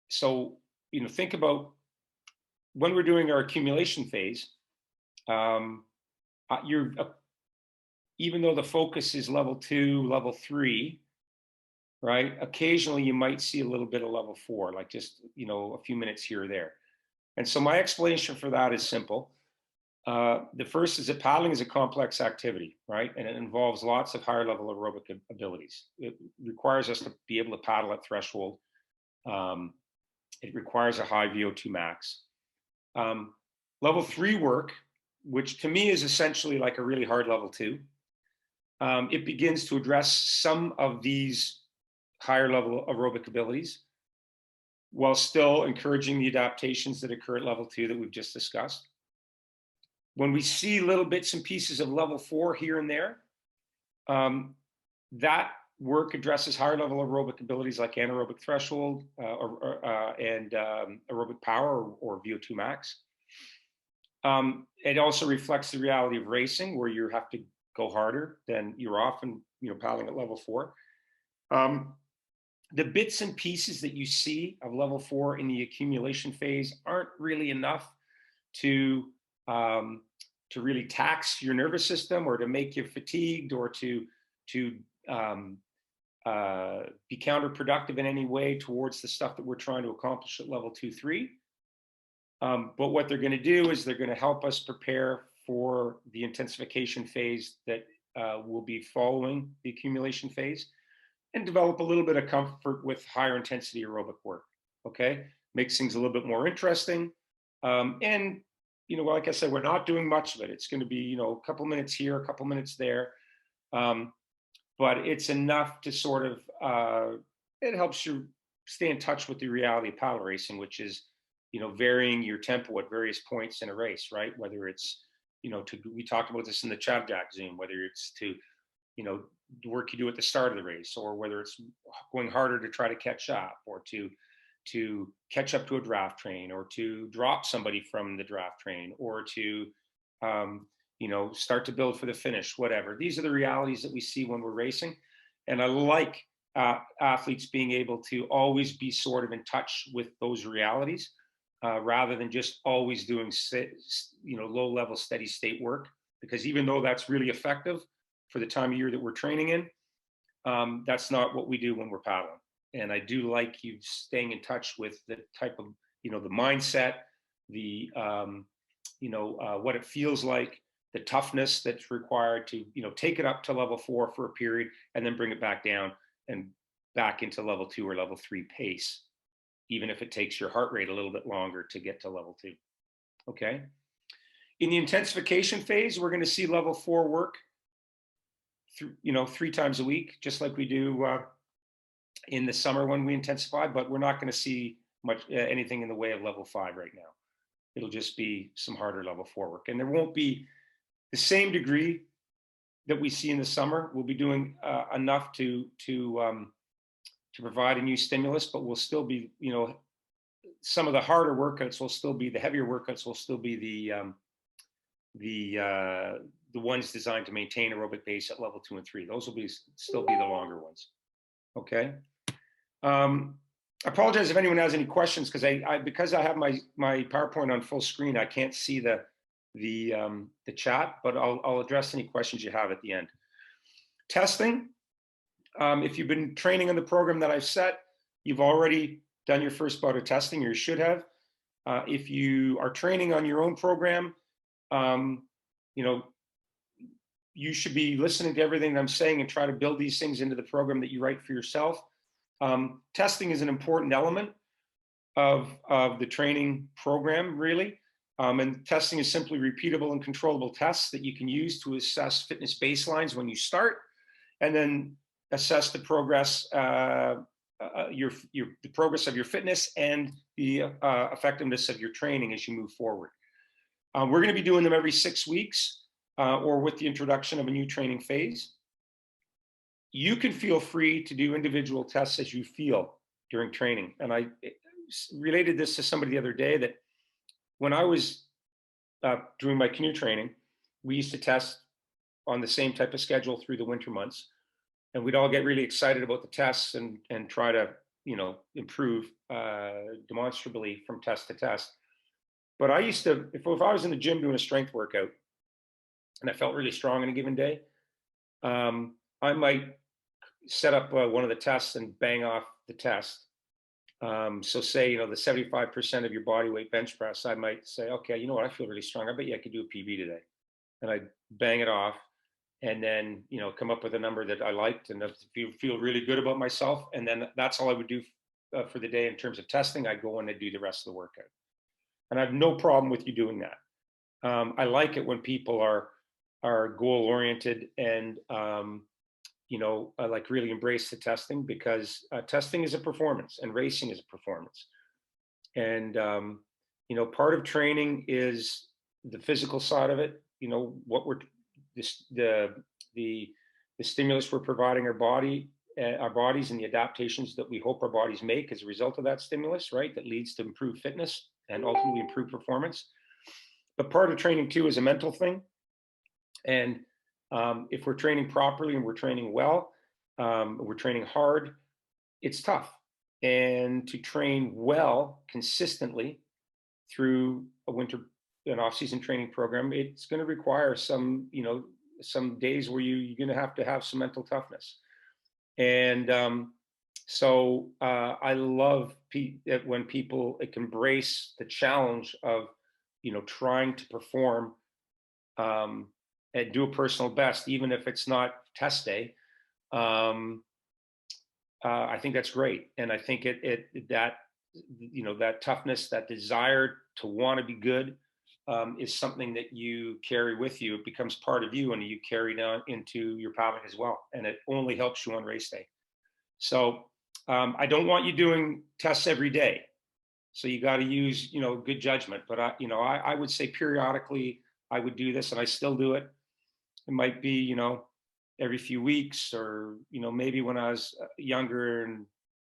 So, think about when we're doing our accumulation phase, you're even though the focus is level 2, level 3, right? Occasionally you might see a little bit of level 4, like just, a few minutes here or there. And so my explanation for that is simple. The first is that paddling is a complex activity, right? And it involves lots of higher level aerobic abilities. It requires us to be able to paddle at threshold. It requires a high VO2 max. Level 3 work, which to me is essentially like a really hard level 2, it begins to address some of these higher level aerobic abilities while still encouraging the adaptations that occur at level 2 that we've just discussed. When we see little bits and pieces of level 4 here and there, that work addresses higher level aerobic abilities like anaerobic threshold and aerobic power or VO2 max. It also reflects the reality of racing, where you have to go harder than you're often, paddling at level 4. The bits and pieces that you see of level 4 in the accumulation phase aren't really enough to really tax your nervous system or to make you fatigued or to be counterproductive in any way towards the stuff that we're trying to accomplish at level 2, 3. But what they're going to do is they're going to help us prepare for the intensification phase that will be following the accumulation phase, and develop a little bit of comfort with higher intensity aerobic work. Okay, makes things a little bit more interesting. And like I said, we're not doing much of it. It's going to be a couple minutes here, a couple minutes there, but it's enough to sort of it helps you stay in touch with the reality of paddle racing, which is varying your tempo at various points in a race, right? Whether it's we talked about this in the Chav Jack Zoom, whether it's to the work you do at the start of the race, or whether it's going harder to try to catch up, or to catch up to a draft train, or to drop somebody from the draft train, or to start to build for the finish, whatever. These are the realities that we see when we're racing. And I like athletes being able to always be sort of in touch with those realities, rather than just always doing low level steady state work, because even though that's really effective for the time of year that we're training in, that's not what we do when we're paddling. And I do like you staying in touch with the type of, the mindset, the, what it feels like, the toughness that's required to, take it up to level 4 for a period and then bring it back down and back into level 2 or level 3 pace, even if it takes your heart rate a little bit longer to get to level 2. Okay. In the intensification phase, we're going to see level 4 work 3 times a week, just like we do in the summer when we intensify, but we're not going to see much anything in the way of level 5 right now. It'll just be some harder level 4 work, and there won't be the same degree that we see in the summer. We'll be doing enough to provide a new stimulus, but we'll still be, some of the harder workouts will still be, the heavier workouts will still be the ones designed to maintain aerobic base at level 2 and 3. Those will still be the longer ones. Okay. I apologize if anyone has any questions, because I have my PowerPoint on full screen, I can't see the chat, but I'll address any questions you have at the end. Testing. If you've been training on the program that I've set, you've already done your first bout of testing, or you should have. If you are training on your own program, you should be listening to everything that I'm saying and try to build these things into the program that you write for yourself. Testing is an important element of the training program, really. And testing is simply repeatable and controllable tests that you can use to assess fitness baselines when you start, and then assess the progress, the progress of your fitness and the effectiveness of your training as you move forward. We're going to be doing them every 6 weeks, or with the introduction of a new training phase. You can feel free to do individual tests as you feel during training. And I related this to somebody the other day, that when I was doing my canoe training, we used to test on the same type of schedule through the winter months, and we'd all get really excited about the tests and try to, improve demonstrably from test to test. But I used to, if I was in the gym doing a strength workout and I felt really strong on a given day, I might set up one of the tests and bang off the test. So say, the 75% of your body weight bench press, I might say, okay, you know what, I feel really strong. I bet you I could do a PB today. And I bang it off and then, come up with a number that I liked and feel really good about myself. And then that's all I would do for the day in terms of testing. I go in and do the rest of the workout. And I have no problem with you doing that. I like it when people are goal oriented and, like really embrace the testing, because testing is a performance and racing is a performance. And, part of training is the physical side of it. What we're the stimulus we're providing our bodies and the adaptations that we hope our bodies make as a result of that stimulus, right? That leads to improved fitness and ultimately improved performance. But part of training too is a mental thing. And if we're training properly and we're training well, we're training hard, it's tough. And to train well consistently through an off-season training program, it's going to require some days where you're going to have some mental toughness. And so I love when people embrace the challenge of, trying to perform and do a personal best, even if it's not test day. I think that's great. And I think that toughness, that desire to want to be good, is something that you carry with you. It becomes part of you and you carry down into your paddling as well. And it only helps you on race day. So I don't want you doing tests every day. So you got to use, good judgment. But I would say periodically I would do this, and I still do it. It might be, every few weeks, or, maybe when I was younger and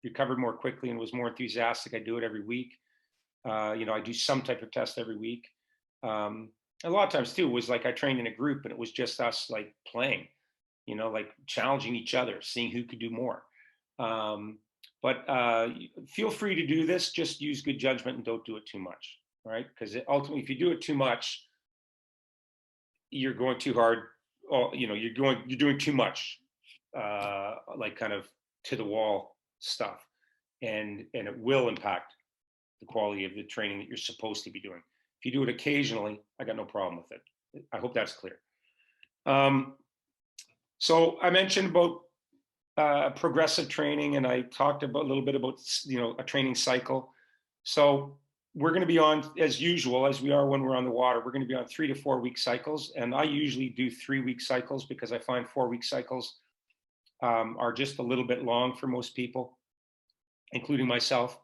recovered more quickly and was more enthusiastic, I do it every week. I do some type of test every week. A lot of times too, it was like I trained in a group and it was just us like playing, like challenging each other, seeing who could do more. But feel free to do this, just use good judgment and don't do it too much, right? Because ultimately, if you do it too much, you're going too hard. You're doing too much, like kind of to the wall stuff, and it will impact the quality of the training that you're supposed to be doing. If you do it occasionally, I got no problem with it. I hope that's clear. So I mentioned about progressive training, and I talked a little bit about a training cycle. So we're going to be on, as usual, as we are when we're on the water, we're going to be on 3 to 4 week cycles. And I usually do 3-week cycles because I find 4-week cycles are just a little bit long for most people, including myself.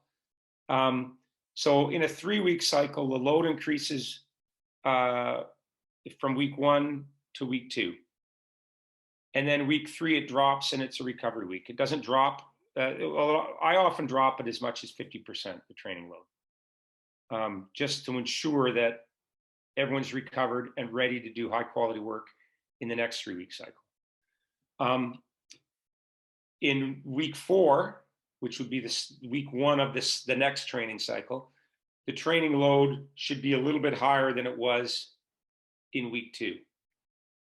So in a 3-week cycle, the load increases from week 1 to week 2. And then week 3, it drops and it's a recovery week. It doesn't drop. I often drop it as much as 50%, the training load. Just to ensure that everyone's recovered and ready to do high quality work in the next 3-week cycle. In week 4, which would be week 1 of the next training cycle, the training load should be a little bit higher than it was in week 2,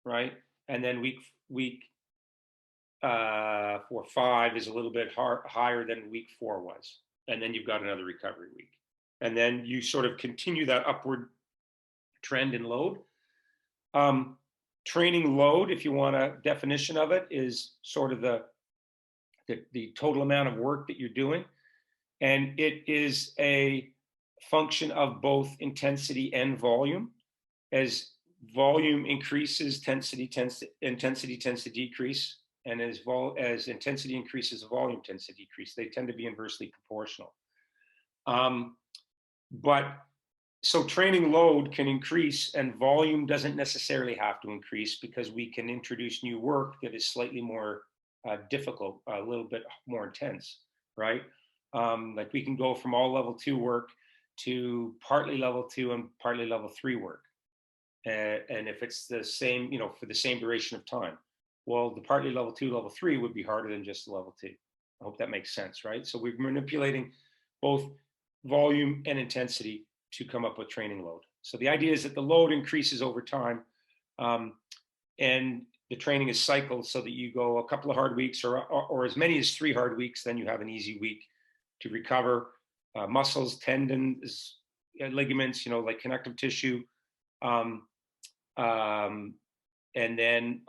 right? And then week 4, 5 is a little bit higher than week 4 was. And then you've got another recovery week. And then you sort of continue that upward trend in load. Training load, if you want a definition of it, is sort of the total amount of work that you're doing. And it is a function of both intensity and volume. As volume increases, intensity tends to decrease. And as intensity increases, volume tends to decrease. They tend to be inversely proportional. But so training load can increase and volume doesn't necessarily have to increase, because we can introduce new work that is slightly more difficult, a little bit more intense, right? Like we can go from all level 2 work to partly level 2 and partly level 3 work. and if it's the same, for the same duration of time. Well, the partly level 2, level 3 would be harder than just level 2. I hope that makes sense, right? So we're manipulating both volume and intensity to come up with training load. So the idea is that the load increases over time, and the training is cycled so that you go a couple of hard weeks or as many as 3 hard weeks, then you have an easy week to recover muscles, tendons, ligaments, like connective tissue, and then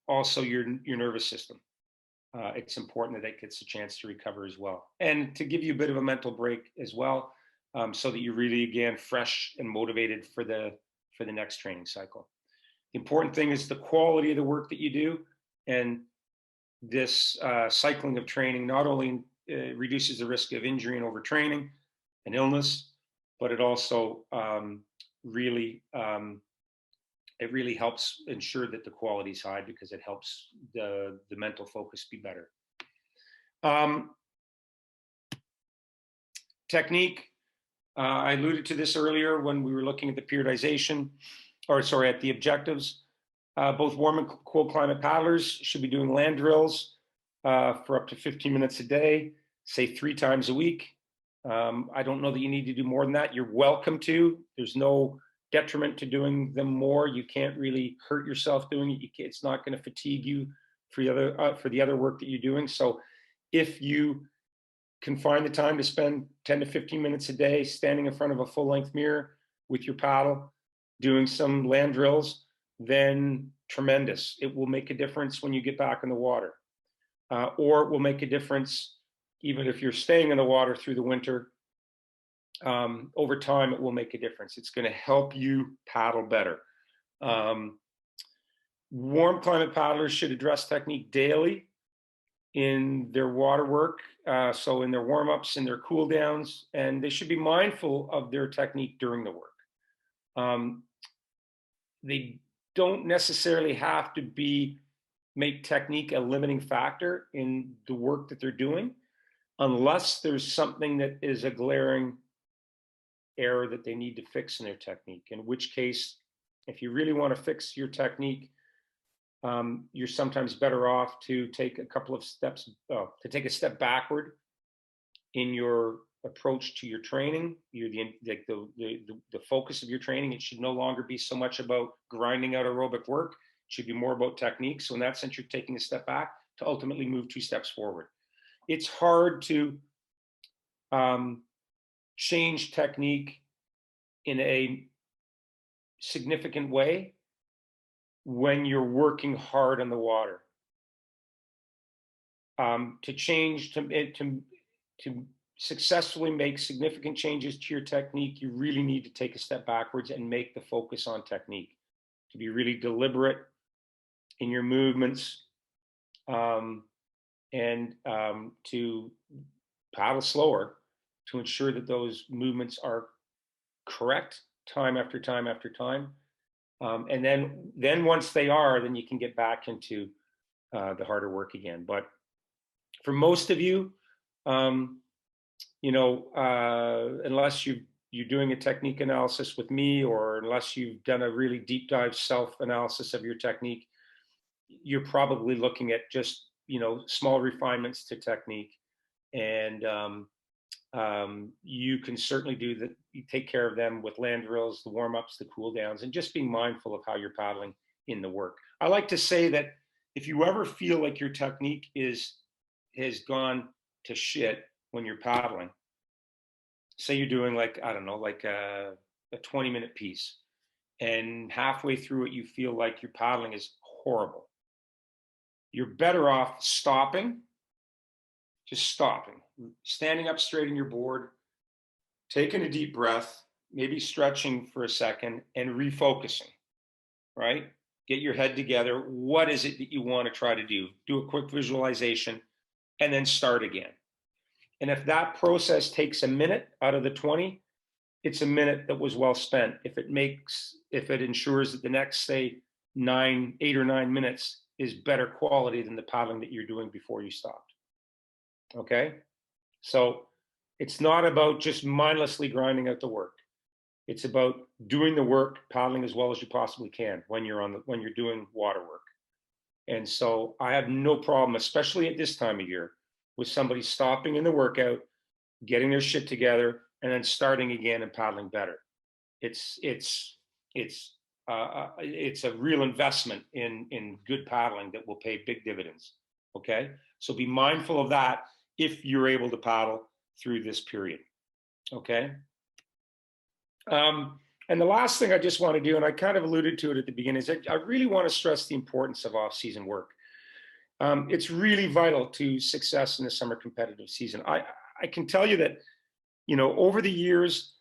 also your nervous system. It's important that gets a chance to recover as well, and to give you a bit of a mental break as well, so that you're really again fresh and motivated for the next training cycle. The important thing is the quality of the work that you do, and this cycling of training not only reduces the risk of injury and overtraining and illness, but it also really helps ensure that the quality is high, because it helps the mental focus be better. Technique, I alluded to this earlier when we were looking at the periodization, at the objectives. Both warm and cold climate paddlers should be doing land drills for up to 15 minutes a day, say 3 times a week. I don't know that you need to do more than that. You're welcome to. There's no detriment to doing them more. You can't really hurt yourself doing it. It's not going to fatigue you for the other work that you're doing. So if you can find the time to spend 10 to 15 minutes a day standing in front of a full-length mirror with your paddle doing some land drills, then tremendous. It will make a difference when you get back in the water, or it will make a difference even if you're staying in the water through the winter. Over time, it will make a difference. It's going to help you paddle better. Warm climate paddlers should address technique daily in their water work, so in their warm-ups and their cool downs, and they should be mindful of their technique during the work. They don't necessarily have to make technique a limiting factor in the work that they're doing, unless there's something that is a glaring error that they need to fix in their technique, in which case, if you really want to fix your technique, you're sometimes better off to take a step backward in your approach to your training. The focus of your training, it should no longer be so much about grinding out aerobic work. It should be more about technique. So in that sense, you're taking a step back to ultimately move 2 steps forward. It's hard to change technique in a significant way when you're working hard on the water. To successfully make significant changes to your technique, you really need to take a step backwards and make the focus on technique, to be really deliberate in your movements, and to paddle slower to ensure that those movements are correct time after time after time. And then once they are, then you can get back into the harder work again. But for most of you, unless you're doing a technique analysis with me, or unless you've done a really deep dive self-analysis of your technique, you're probably looking at just, small refinements to technique. And you can certainly you take care of them with land drills, the warm-ups, the cool downs, and just being mindful of how you're paddling in the work. I like to say that if you ever feel like your technique has gone to shit when you're paddling, say you're doing like a 20-minute piece, and halfway through it, you feel like your paddling is horrible. You're better off stopping, standing up straight in your board, taking a deep breath, maybe stretching for a second, and refocusing, right? Get your head together. What is it that you want to try to do? Do a quick visualization, and then start again. And if that process takes a minute out of the 20, it's a minute that was well spent. If it ensures that the next, say, 8 or 9 minutes is better quality than the paddling that you're doing before you stopped. Okay? So it's not about just mindlessly grinding out the work. It's about doing the work, paddling as well as you possibly can when you're doing water work. And so I have no problem, especially at this time of year, with somebody stopping in the workout, getting their shit together, and then starting again and paddling better. It's it's it's it's a real investment in good paddling that will pay big dividends. Okay, so be mindful of that if you're able to paddle through this period. Okay. And the last thing I just want to do, and I kind of alluded to it at the beginning, is I really want to stress the importance of off-season work. It's really vital to success in the summer competitive season. I can tell you that, over the years,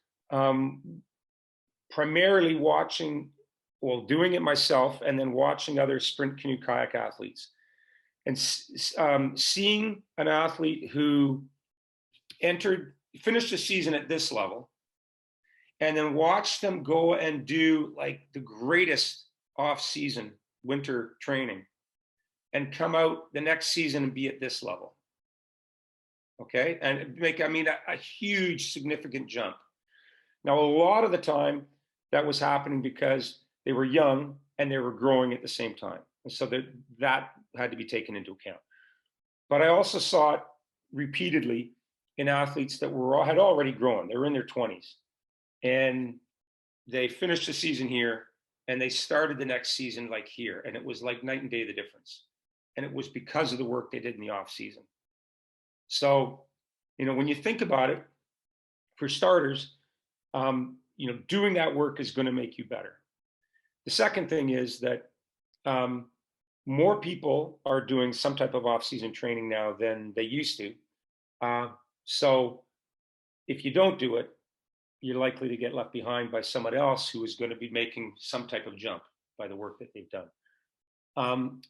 primarily watching, well, doing it myself, and then watching other sprint canoe kayak athletes, and seeing an athlete who finished the season at this level, and then watch them go and do like the greatest off-season winter training and come out the next season and be at this level. Okay, and make, a huge, significant jump. Now, a lot of the time that was happening because they were young and they were growing at the same time. And so that had to be taken into account. But I also saw it repeatedly in athletes that had already grown. They were in their 20s. And they finished the season here and they started the next season like here. And it was like night and day, the difference. And it was because of the work they did in the off season. So, when you think about it, for starters, doing that work is going to make you better. The second thing is that more people are doing some type of off-season training now than they used to. So if you don't do it, you're likely to get left behind by someone else who is going to be making some type of jump by the work that they've done.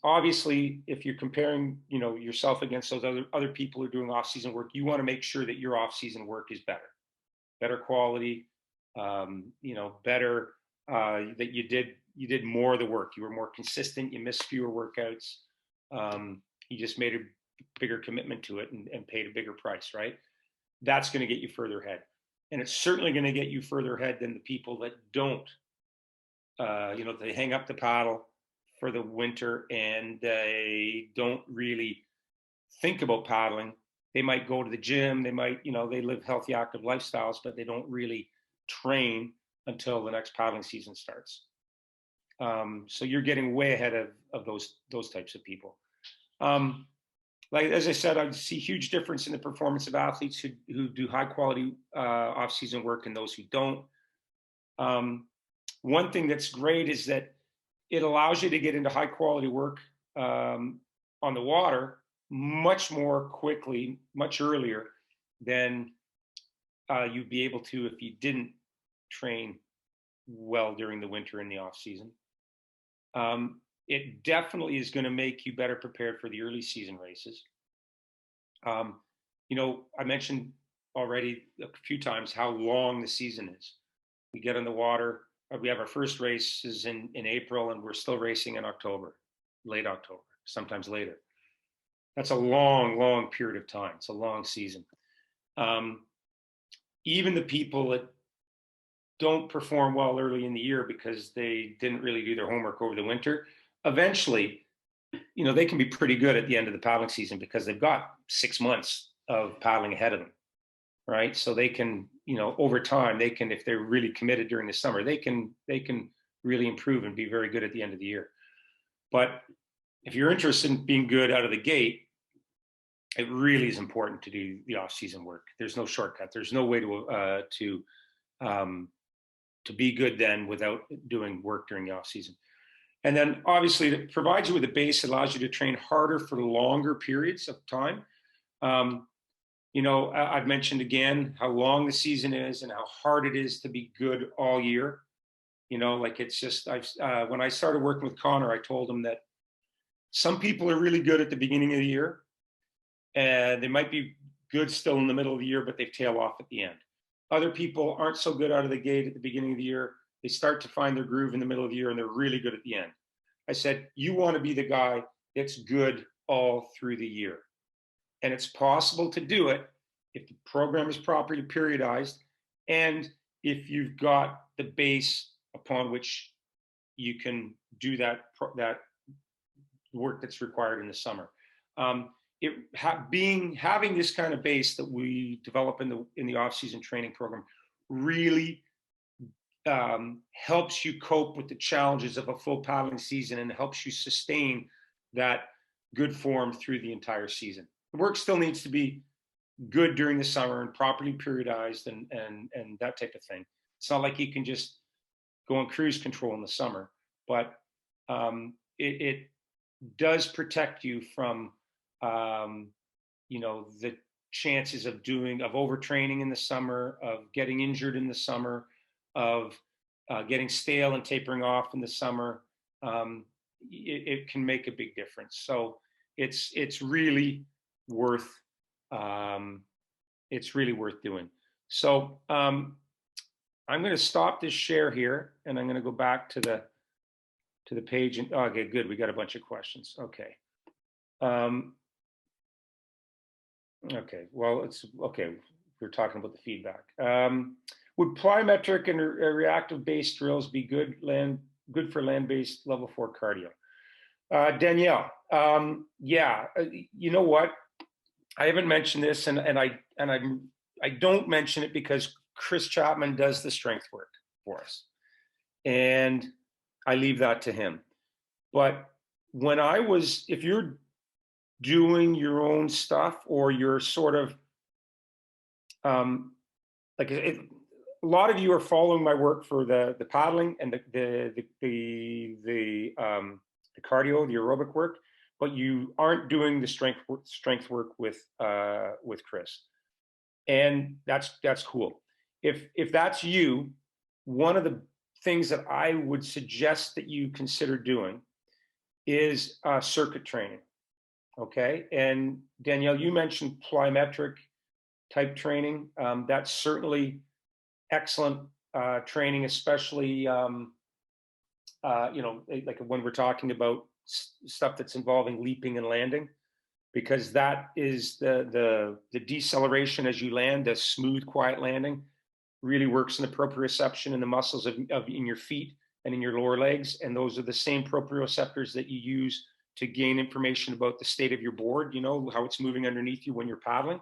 Obviously, if you're comparing, yourself against those other people who are doing off-season work, you want to make sure that your off-season work is better quality, better, that you did more of the work. You were more consistent. You missed fewer workouts. You just made a bigger commitment to it and paid a bigger price, right? That's going to get you further ahead. And it's certainly going to get you further ahead than the people that don't, they hang up the paddle for the winter and they don't really think about paddling. They might go to the gym. They might, they live healthy, active lifestyles, but they don't really train until the next paddling season starts. So you're getting way ahead of those types of people. Like, as I said, I see huge difference in the performance of athletes who do high quality off-season work and those who don't. One thing that's great is that it allows you to get into high quality work on the water much more quickly, much earlier than you'd be able to if you didn't train well during the winter and the off season. It definitely is going to make you better prepared for the early season races. I mentioned already a few times how long the season is. We get on the water, we have our first races in April, and we're still racing in October, late October, sometimes later. That's a long, long period of time. It's a long season. Even the people that don't perform well early in the year because they didn't really do their homework over the winter, eventually, they can be pretty good at the end of the paddling season because they've got 6 months of paddling ahead of them, right? So they can, over time, they can, if they're really committed during the summer, they can really improve and be very good at the end of the year. But if you're interested in being good out of the gate, it really is important to do the off-season work. There's no shortcut. There's no way to be good then without doing work during the off-season. And then obviously it provides you with a base that allows you to train harder for longer periods of time. I've mentioned again how long the season is and how hard it is to be good all year. It's just, when I started working with Connor, I told him that some people are really good at the beginning of the year and they might be good still in the middle of the year, but they tail off at the end. Other people aren't so good out of the gate at the beginning of the year. They start to find their groove in the middle of the year and they're really good at the end. I said, you want to be the guy that's good all through the year. And it's possible to do it if the program is properly periodized and if you've got the base upon which you can do that work that's required in the summer. Having this kind of base that we develop in the off-season training program really helps you cope with the challenges of a full paddling season, and helps you sustain that good form through the entire season. The work still needs to be good during the summer and properly periodized and that type of thing. It's not like you can just go on cruise control in the summer, but it does protect you from the chances of overtraining in the summer, of getting injured in the summer, of getting stale and tapering off in the summer. It can make a big difference. So it's really worth doing. So I'm going to stop this share here, and I'm going to go back to the page. And okay, good. We got a bunch of questions. Okay. Okay. Well, it's okay. We're talking about the feedback. Would plyometric and reactive based drills be good for land-based level 4 cardio? Danielle, yeah. You know what? I haven't mentioned this, and I don't mention it because Chris Chapman does the strength work for us, and I leave that to him. But if you're doing your own stuff, or you're sort of a lot of you are following my work for the paddling and the cardio, the aerobic work, but you aren't doing the strength work with Chris, and that's cool. If that's you, one of the things that I would suggest that you consider doing is circuit training. Okay, and Danielle, you mentioned plyometric type training. That's certainly excellent training, especially like when we're talking about stuff that's involving leaping and landing, because that is the deceleration as you land, the smooth, quiet landing, really works in the proprioception in the muscles in your feet and in your lower legs, and those are the same proprioceptors that you use to gain information about the state of your board. You know how it's moving underneath you when you're paddling,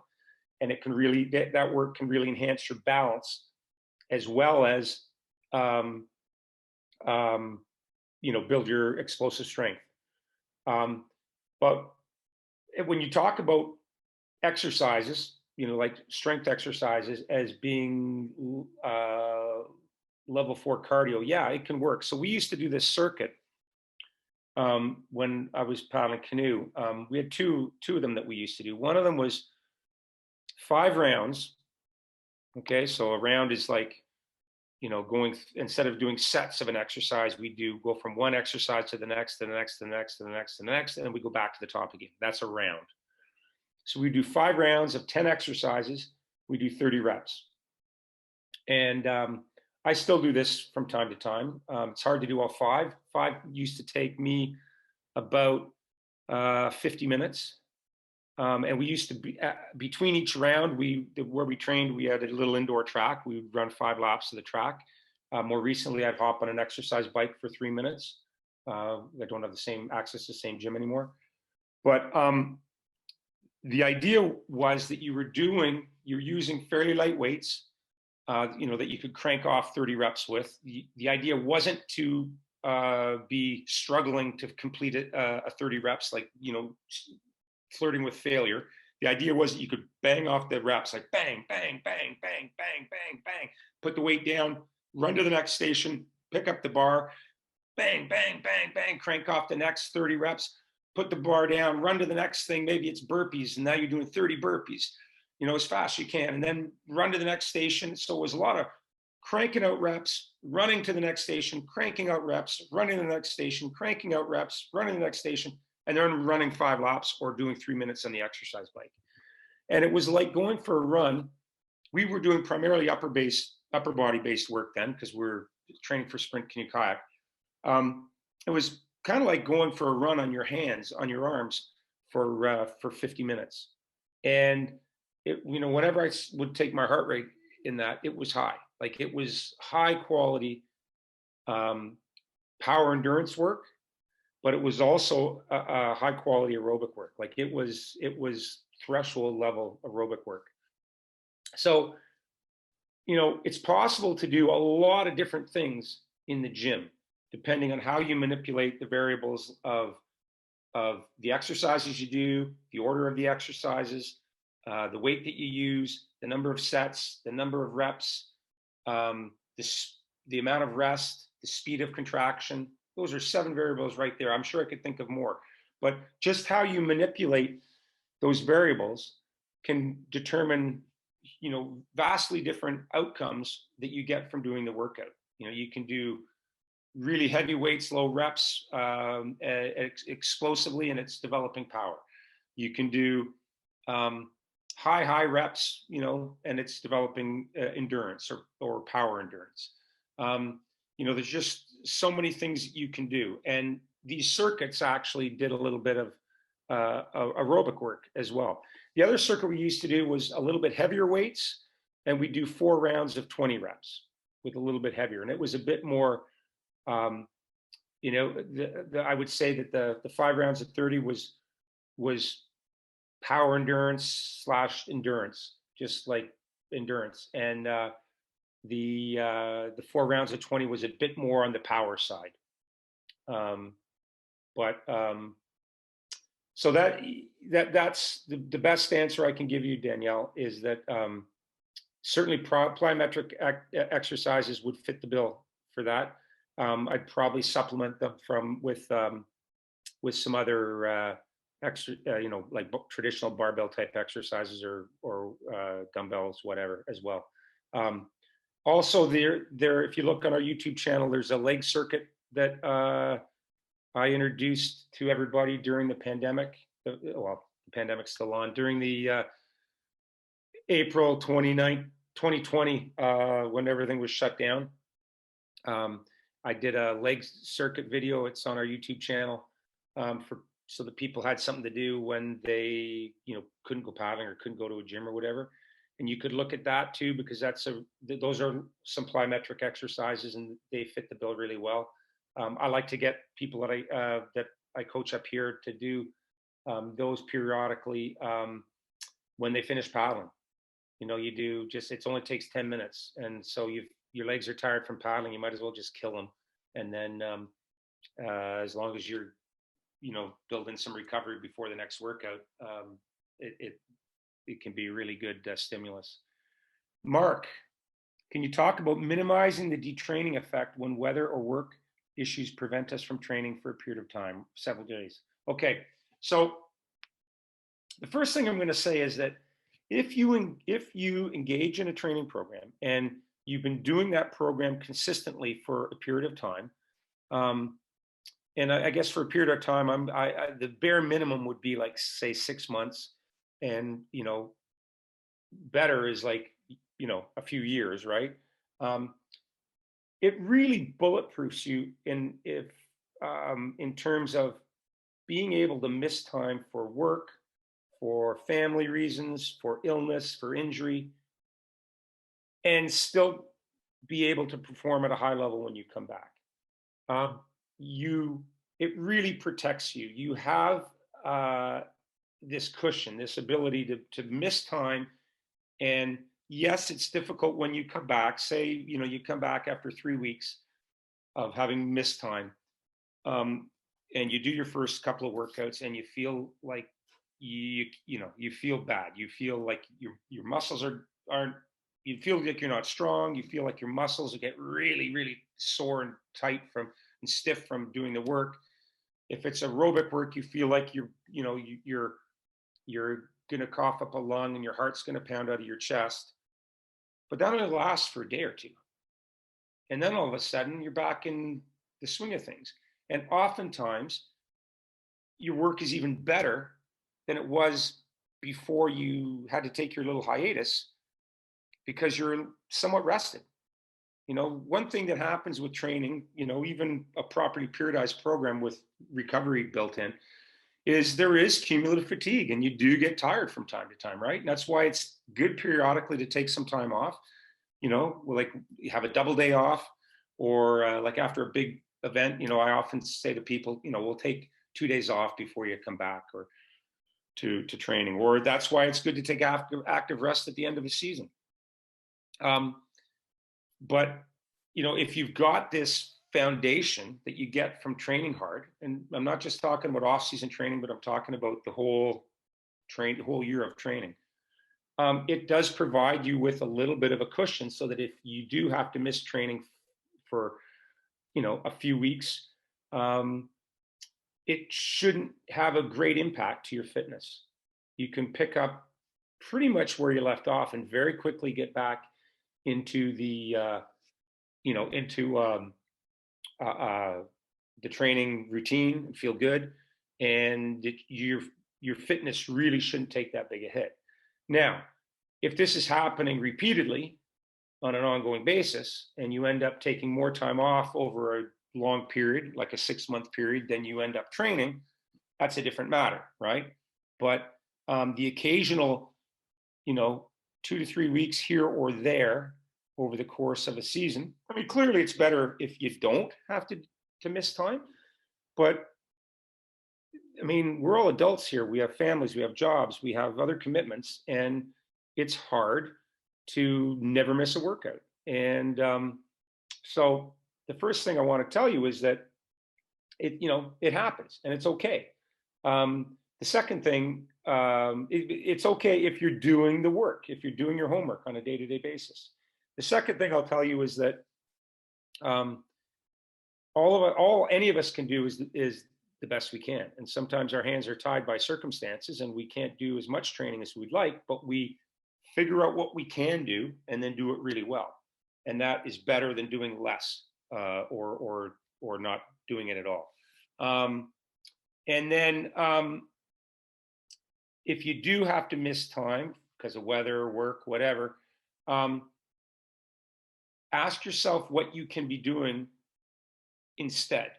and it can really that work can really enhance your balance, as well as build your explosive strength. But when you talk about exercises, like strength exercises as being level 4 cardio, yeah, it can work. So we used to do this circuit when I was paddling canoe. We had two of them that we used to do. One of them was 5 rounds. Okay, so a round is like, going, instead of doing sets of an exercise, we go from one exercise to the next, to the next, to the next, to the next, to the next, and then we go back to the top again. That's a round. So we do 5 rounds of 10 exercises. We do 30 reps. And I still do this from time to time. It's hard to do all 5. 5 used to take me about 50 minutes. And we used to be between each round, where we trained, we had a little indoor track. We would run 5 laps of the track. More recently, I'd hop on an exercise bike for 3 minutes. I don't have the same access to the same gym anymore. But the idea was that you're using fairly light weights, that you could crank off 30 reps with. The idea wasn't to be struggling to complete a 30 reps, like, flirting with failure. The idea was that you could bang off the reps, like bang, bang, bang, bang, bang, bang, bang, put the weight down, run to the next station, pick up the bar, bang, bang, bang, bang, crank off the next 30 reps, put the bar down, run to the next thing. Maybe it's burpees, and now you're doing 30 burpees, as fast as you can, and then run to the next station. So it was a lot of cranking out reps, running to the next station, cranking out reps, running to the next station, cranking out reps, running to the next station, and then running 5 laps or doing 3 minutes on the exercise bike. And it was like going for a run. We were doing primarily upper body based work then, because we're training for sprint canoe kayak. It was kind of like going for a run on your hands, on your arms for 50 minutes. And whenever I would take my heart rate in that, it was high. Like it was high quality power endurance work, but it was also a high quality aerobic work. Like it was threshold level aerobic work. So, it's possible to do a lot of different things in the gym, depending on how you manipulate the variables of the exercises you do, the order of the exercises, the weight that you use, the number of sets, the number of reps, um, the amount of rest, the speed of contraction. Those are 7 variables right there. I'm sure I could think of more, but just how you manipulate those variables can determine, vastly different outcomes that you get from doing the workout. You can do really heavy weights, low reps, explosively, and it's developing power. You can do high reps, and it's developing endurance or power endurance. There's just so many things you can do. And these circuits actually did a little bit of aerobic work as well. The other circuit we used to do was a little bit heavier weights, and we do 4 rounds of 20 reps with a little bit heavier. And it was a bit more, I would say that the 5 rounds of 30 was power endurance / endurance, just like endurance. And the 4 rounds of 20 was a bit more on the power side. So that's the best answer I can give you, Danielle, is that certainly plyometric exercises would fit the bill for that. I'd probably supplement them with some other like traditional barbell type exercises or dumbbells, whatever, as well. Also, there, if you look on our YouTube channel, there's a leg circuit that I introduced to everybody during the pandemic. Well, the pandemic's still on. During the April 29th, 2020, when everything was shut down, I did a leg circuit video. It's on our YouTube channel, so that people had something to do when they couldn't go paddling or couldn't go to a gym or whatever. And you could look at that too, because those are some plyometric exercises and they fit the bill really well. I like to get people that I coach up here to do those periodically when they finish paddling. You do it only takes 10 minutes, and so your legs are tired from paddling. You might as well just kill them, and then as long as you're building some recovery before the next workout, it can be really good stimulus. Mark, can you talk about minimizing the detraining effect when weather or work issues prevent us from training for a period of time, several days? Okay, so the first thing I'm going to say is that if you engage in a training program and you've been doing that program consistently for a period of time, and I guess for a period of time, the bare minimum would be like, say, 6 months, and better is like a few years, right? It really bulletproofs you in terms of being able to miss time for work, for family reasons, for illness, for injury, and still be able to perform at a high level when you come back. It really protects you. You have this cushion, this ability to miss time. And yes, it's difficult when you come back. Say, you come back after 3 weeks of having missed time, and you do your first couple of workouts, and you feel like you feel bad. You feel like your muscles aren't. You feel like you're not strong. You feel like your muscles get really, really sore and tight and stiff from doing the work. If it's aerobic work, you feel like you're going to cough up a lung and your heart's going to pound out of your chest. But that only lasts for a day or two. And then all of a sudden, you're back in the swing of things. And oftentimes, your work is even better than it was before you had to take your little hiatus, because you're somewhat rested. One thing that happens with training, even a properly periodized program with recovery built in, is there is cumulative fatigue, and you do get tired from time to time, right? And that's why it's good periodically to take some time off. like have a double day off, or like after a big event, I often say to people, we'll take 2 days off before you come back or to training, or that's why it's good to take active rest at the end of a season. But if you've got this foundation that you get from training hard, and I'm not just talking about off-season training, but I'm talking about the whole year of training. It does provide you with a little bit of a cushion, so that if you do have to miss training for a few weeks, it shouldn't have a great impact to your fitness. You can pick up pretty much where you left off and very quickly get back into the training routine and feel good, and your fitness really shouldn't take that big a hit. Now, if this is happening repeatedly on an ongoing basis, and you end up taking more time off over a long period, like a 6-month period, than you end up training, that's a different matter, right? But the occasional, 2 to 3 weeks here or there over the course of a season, I mean, clearly it's better if you don't have to miss time. But I mean, we're all adults here. We have families, we have jobs, we have other commitments, and it's hard to never miss a workout. And so the first thing I want to tell you is that it happens, and it's okay. The second thing, it's okay if you're doing the work, if you're doing your homework on a day-to-day basis. The second thing I'll tell you is that all any of us can do is the best we can. And sometimes our hands are tied by circumstances and we can't do as much training as we'd like, but we figure out what we can do and then do it really well. And that is better than doing less or not doing it at all. And then if you do have to miss time because of weather, work, whatever, ask yourself what you can be doing instead.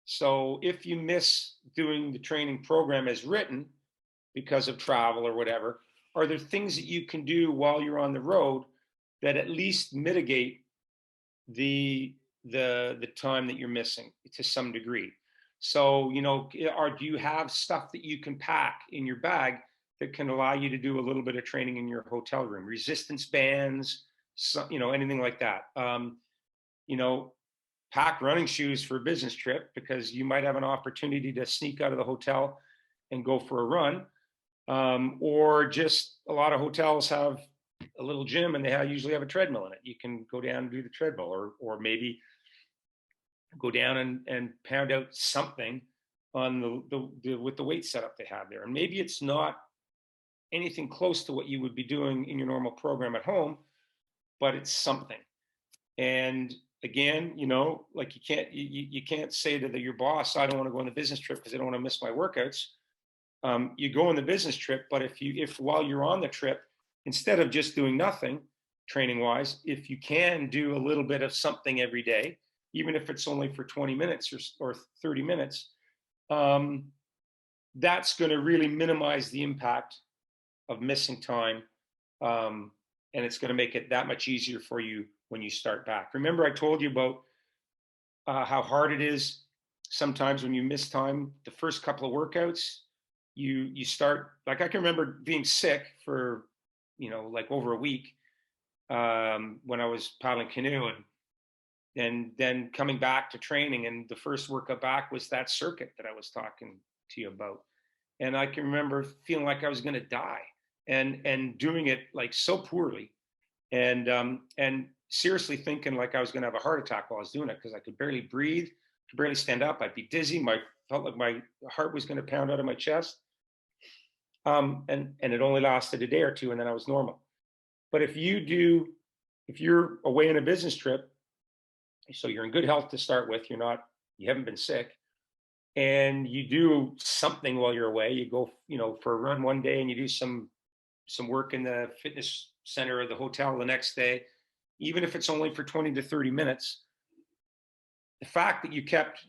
So if you miss doing the training program as written because of travel or whatever, are there things that you can do while you're on the road that at least mitigate the time that you're missing to some degree? So, do you have stuff that you can pack in your bag that can allow you to do a little bit of training in your hotel room? Resistance bands, anything like that. Pack running shoes for a business trip, because you might have an opportunity to sneak out of the hotel and go for a run. Or just a lot of hotels have a little gym and they usually have a treadmill in it. You can go down and do the treadmill, or maybe go down and pound out something on with the weight setup they have there. And maybe it's not anything close to what you would be doing in your normal program at home, but it's something. And again, like you can't say to your boss, I don't want to go on the business trip because I don't want to miss my workouts. You go on the business trip, but if while you're on the trip, instead of just doing nothing training wise, if you can do a little bit of something every day, even if it's only for 20 minutes or 30 minutes, that's going to really minimize the impact of missing time. And it's going to make it that much easier for you when you start back. Remember, I told you about how hard it is sometimes when you miss time. The first couple of workouts, you start, like I can remember being sick for, like over a week when I was paddling canoe, and then coming back to training. And the first workout back was that circuit that I was talking to you about. And I can remember feeling like I was going to die and doing it like so poorly. And seriously thinking like I was going to have a heart attack while I was doing it, because I could barely breathe, could barely stand up. I'd be dizzy. Felt like my heart was going to pound out of my chest. And it only lasted a day or two, and then I was normal. But if you're away on a business trip, so you're in good health to start with, you haven't been sick, and you do something while you're away, you go, for a run one day, and you do some work in the fitness center or the hotel the next day, even if it's only for 20 to 30 minutes, the fact that you kept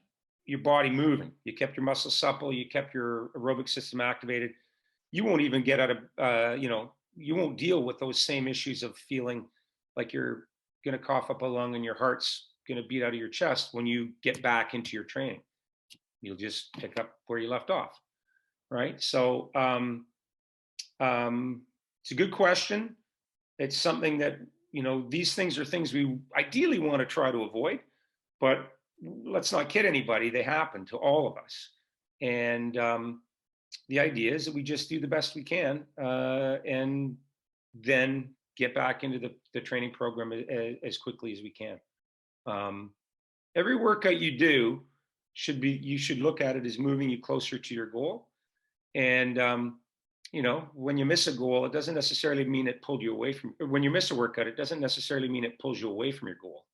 your body moving, you kept your muscles supple, you kept your aerobic system activated, you won't even get out of, you won't deal with those same issues of feeling like you're going to cough up a lung and your heart's going to beat out of your chest when you get back into your training. You'll just pick up where you left off, right? So it's a good question. It's something that, these things are things we ideally want to try to avoid, but let's not kid anybody. They happen to all of us. And the idea is that we just do the best we can and then get back into the training program as quickly as we can. Every workout you do you should look at it as moving you closer to your goal. And, when you miss a goal, it doesn't necessarily mean it pulled you away from, when you miss a workout, it doesn't necessarily mean it pulls you away from your goal.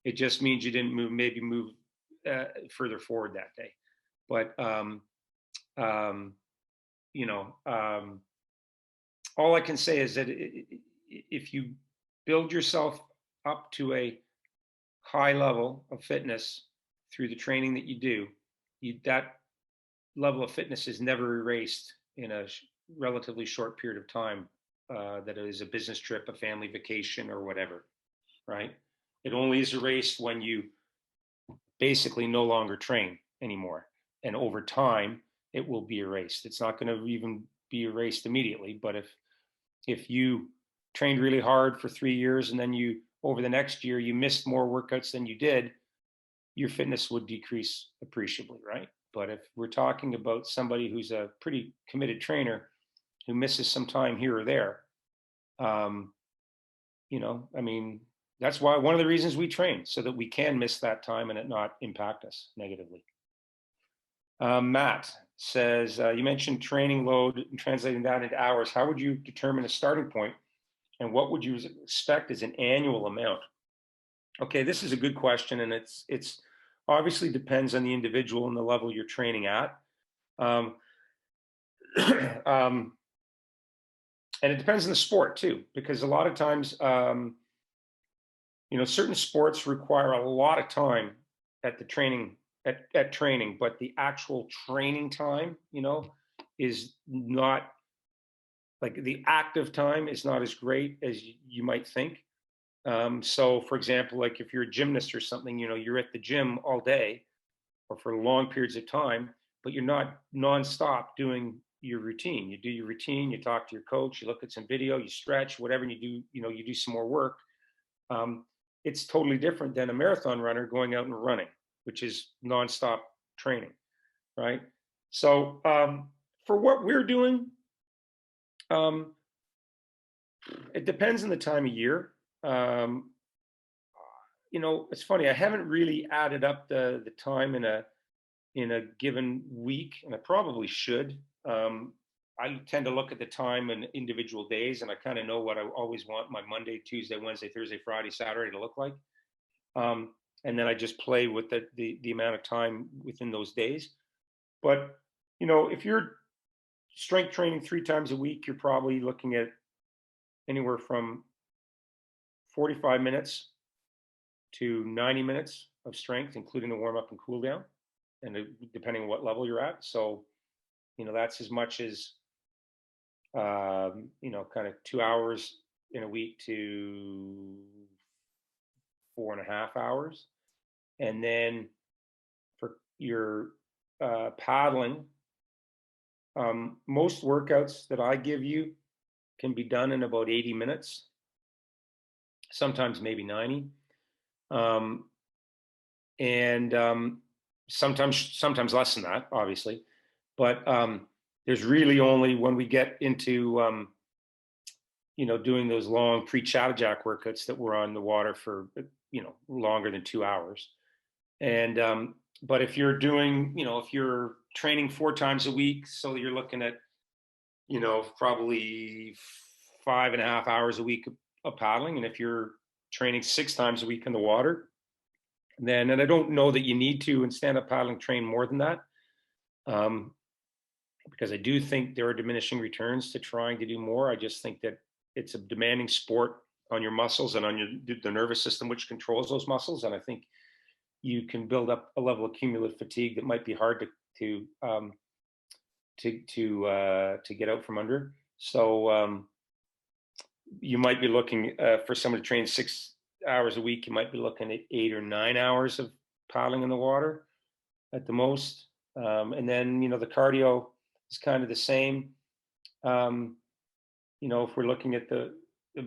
It just means you didn't move further forward that day. But, all I can say is that if you build yourself up to a high level of fitness through the training that you do, that level of fitness is never erased in a relatively short period of time, that is a business trip, a family vacation, or whatever, right? It only is erased when you basically no longer train anymore. And over time, it will be erased. It's not going to even be erased immediately, but if you trained really hard for 3 years and then over the next year, you missed more workouts than you did, your fitness would decrease appreciably, right? But if we're talking about somebody who's a pretty committed trainer who misses some time here or there, that's why one of the reasons we train, so that we can miss that time and it not impact us negatively. Matt says, you mentioned training load and translating that into hours. How would you determine a starting point, and what would you expect as an annual amount? Okay, this is a good question, and it's obviously depends on the individual and the level you're training at. And it depends on the sport too, because a lot of times, certain sports require a lot of time at the training, at training, but the actual training time, is not, like, the active time is not as great as you might think. So for example, like if you're a gymnast or something, you're at the gym all day or for long periods of time, but you're not nonstop doing your routine. You do your routine, you talk to your coach, you look at some video, you stretch, whatever, and you do some more work. It's totally different than a marathon runner going out and running, which is nonstop training, right? So for what we're doing, it depends on the time of year. It's funny, I haven't really added up the time in a given week, and I probably should. I tend to look at the time in individual days, and I kind of know what I always want my Monday, Tuesday, Wednesday, Thursday, Friday, Saturday to look like. And then I just play with the amount of time within those days. But, if you're strength training 3 times a week, you're probably looking at anywhere from 45 minutes to 90 minutes of strength, including the warm up and cool down, and depending on what level you're at. So, that's as much as, kind of 2 hours in a week to 4.5 hours. And then for your paddling, most workouts that I give you can be done in about 80 minutes, sometimes maybe 90. Sometimes less than that, obviously. But there's really only when we get into, doing those long pre-Chattajack workouts that we're on the water for, longer than 2 hours. And, but if you're doing, if you're training 4 times a week, so you're looking at, probably 5.5 hours a week of paddling. And if you're training 6 times a week in the water, then, and I don't know that you need to in stand-up paddling train more than that, because I do think there are diminishing returns to trying to do more. I just think that it's a demanding sport on your muscles and on the nervous system, which controls those muscles. And I think you can build up a level of cumulative fatigue that might be hard to get out from under. So you might be looking for someone to train 6 hours a week, you might be looking at 8 or 9 hours of paddling in the water at the most. And then, the cardio is kind of the same. If we're looking at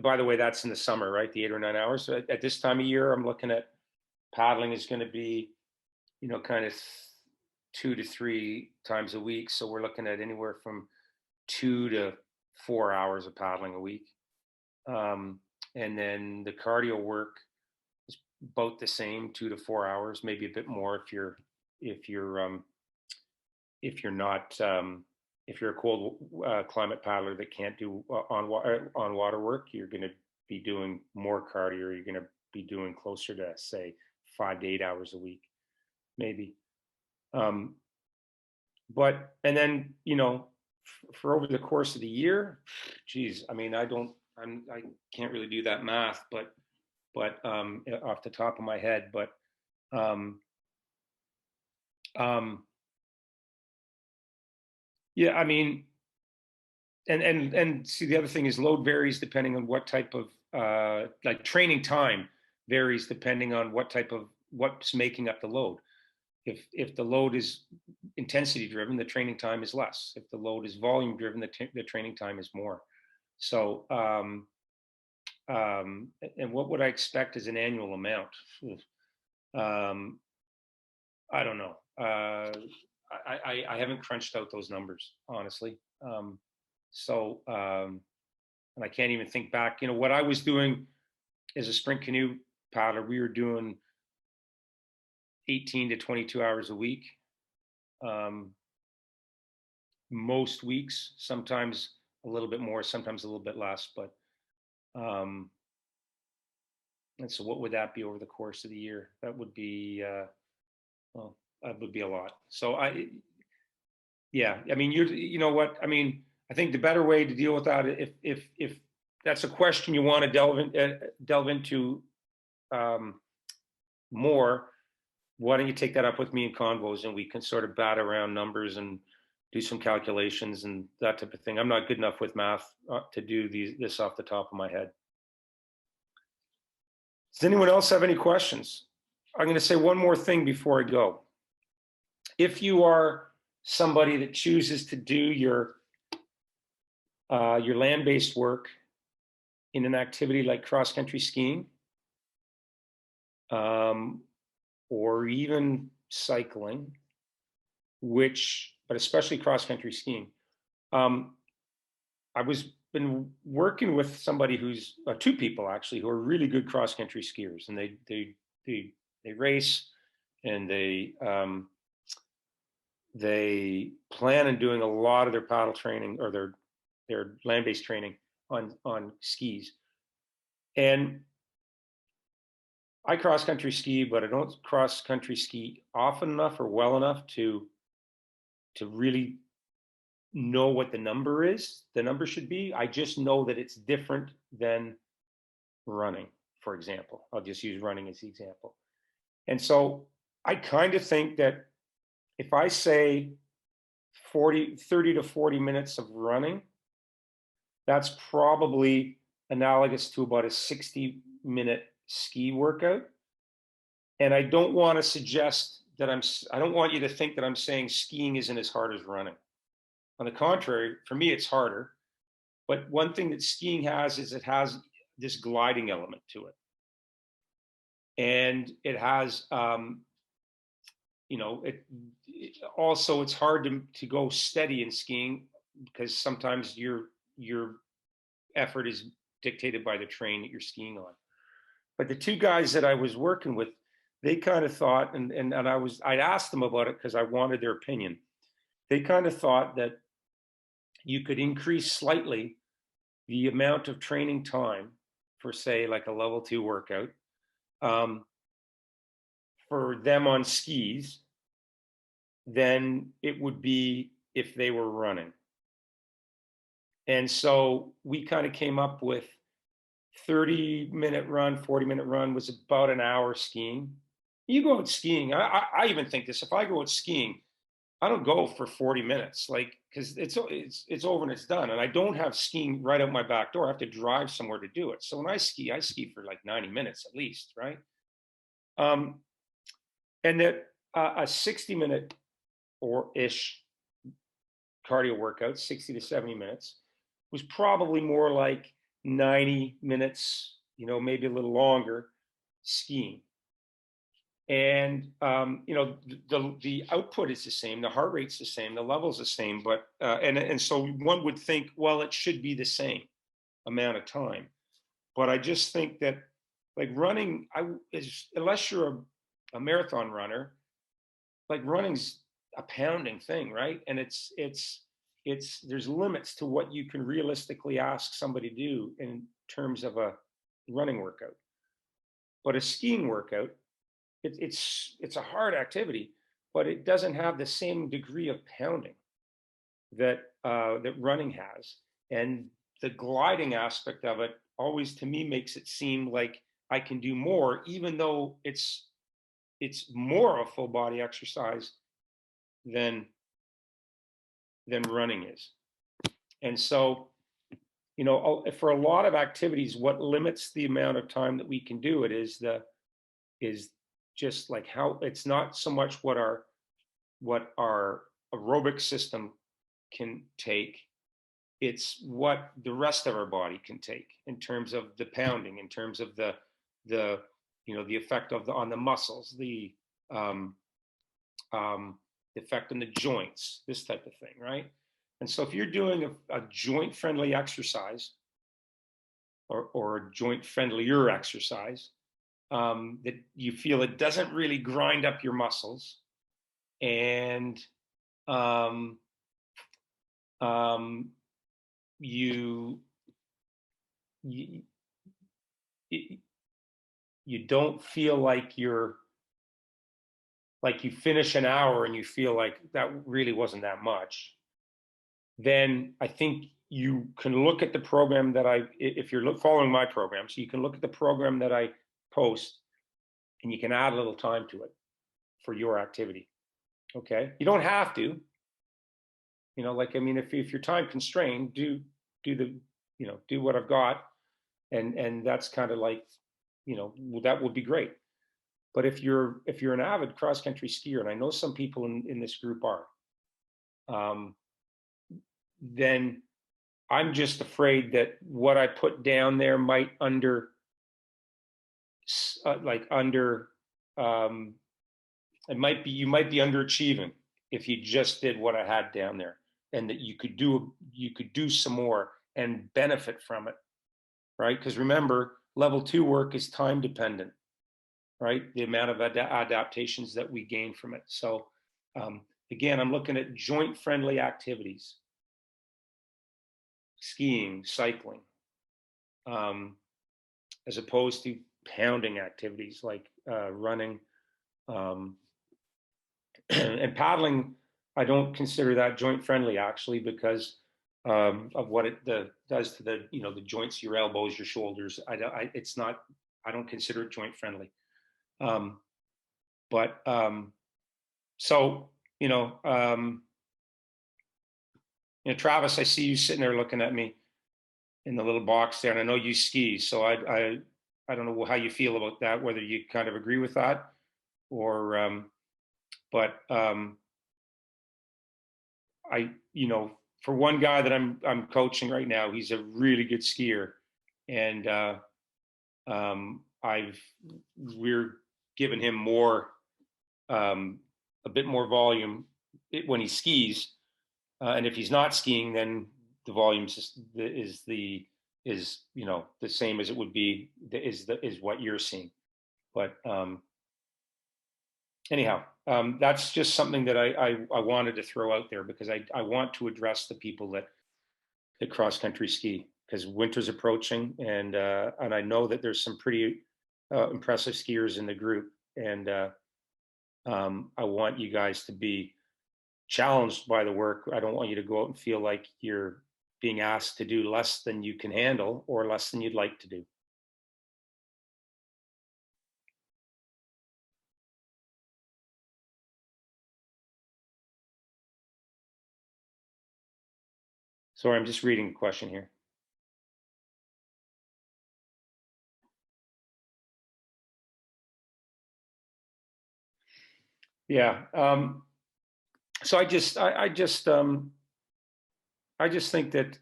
by the way, that's in the summer, right? The 8 or 9 hours. So at this time of year, I'm looking at paddling is going to be, kind of 2 to 3 times a week. So we're looking at anywhere from 2 to 4 hours of paddling a week. And then the cardio work is about the same, 2 to 4 hours, maybe a bit more if you're not if you're a cold climate paddler that can't do on water work. You're going to be doing more cardio. Or you're going to be doing closer to, say, 5 to 8 hours a week, maybe. But and then for over the course of the year, geez, I mean, I can't really do that math, but off the top of my head, but yeah, I mean, and see, the other thing is load varies depending on what type of like training time varies depending on what's making up the load. If the load is intensity driven, the training time is less. If the load is volume driven, the training time is more. So, and what would I expect as an annual amount? I don't know. I haven't crunched out those numbers, honestly. So, and I can't even think back. What I was doing as a sprint canoe paddler, we were doing 18 to 22 hours a week. Most weeks, sometimes a little bit more, sometimes a little bit less, but and so what would that be over the course of the year? That would be well, that would be a lot. So yeah, I mean, you know what? I mean, I think the better way to deal with that, if that's a question you want to delve into more, why don't you take that up with me in convos, and we can sort of bat around numbers and do some calculations and that type of thing. I'm not good enough with math to do this off the top of my head. Does anyone else have any questions? I'm going to say one more thing before I go. If you are somebody that chooses to do your land-based work in an activity like cross-country skiing, or even cycling, but especially cross-country skiing. I was been working with somebody who's two people actually who are really good cross-country skiers, and they race, and they plan on doing a lot of their paddle training or their land-based training on skis. And I cross-country ski, but I don't cross-country ski often enough or well enough to really know what the number should be. I just know that it's different than running, for example. I'll just use running as the example. And so I kind of think that if I say 30 to 40 minutes of running, that's probably analogous to about a 60-minute ski workout. And I don't want to suggest that I don't want you to think that I'm saying skiing isn't as hard as running. On the contrary, for me, it's harder. But one thing that skiing has is it has this gliding element to it. And it has, also it's hard to go steady in skiing because sometimes your effort is dictated by the terrain that you're skiing on. But the two guys that I was working with, they kind of thought, and I'd asked them about it because I wanted their opinion. They kind of thought that you could increase slightly the amount of training time for, say, like a level 2 workout for them on skis than it would be if they were running. And so we kind of came up with 30-minute run, 40-minute run was about an hour skiing. You go out skiing, I even think this, if I go out skiing, I don't go for 40 minutes. Like because it's over and it's done. And I don't have skiing right out my back door. I have to drive somewhere to do it. So when I ski for like 90 minutes at least, right? Um, and that a 60-minute or ish cardio workout, 60 to 70 minutes, was probably more like 90 minutes, maybe a little longer skiing. And the output is the same, the heart rate's the same, the level's the same, but and so one would think, well, it should be the same amount of time. But I just think that, like, running, unless you're a marathon runner, like, running's a pounding thing, right? And it's there's limits to what you can realistically ask somebody to do in terms of a running workout. But a skiing workout, it's a hard activity, but it doesn't have the same degree of pounding that running has. And the gliding aspect of it always, to me, makes it seem like I can do more, even though it's more of a full body exercise than running is. And so, for a lot of activities, what limits the amount of time that we can do it is just like how it's not so much what our aerobic system can take, it's what the rest of our body can take in terms of the pounding, in terms of the effect on the muscles, the effect on the joints, this type of thing, right? And so if you're doing a joint friendly exercise, or a joint friendlier exercise, that you feel it doesn't really grind up your muscles, and you, you you don't feel like you finish an hour and you feel like that really wasn't that much, then I think you can look at the program if you're following my program, so you can look at the program that I post, and you can add a little time to it for your activity. Okay, you don't have to, if you're time constrained, do what I've got, and that's kind of like, that would be great. But if you're an avid cross country skier, and I know some people in this group are, then I'm just afraid that what I put down there might under you might be underachieving if you just did what I had down there, and that you could do some more and benefit from it, right? Because remember, level 2 work is time dependent, right? The amount of adaptations that we gain from it. So again, I'm looking at joint friendly activities, skiing, cycling, as opposed to pounding activities like running, and paddling. I don't consider that joint friendly, actually, because of what it does to the joints, your elbows, your shoulders. I don't consider it joint friendly. But so Travis, I see you sitting there looking at me in the little box there, and I know you ski, so I don't know how you feel about that, whether you kind of agree with that, or but for one guy that I'm coaching right now, he's a really good skier, and we're giving him a bit more volume when he skis, and if he's not skiing, then the volume is the same as it would be is what you're seeing. But anyhow, that's just something that I wanted to throw out there, because I want to address the people that cross country ski, because winter's approaching, and I know that there's some pretty impressive skiers in the group, and I want you guys to be challenged by the work. I don't want you to go out and feel like you're being asked to do less than you can handle or less than you'd like to do. Sorry, I'm just reading the question here. Yeah. So I just think that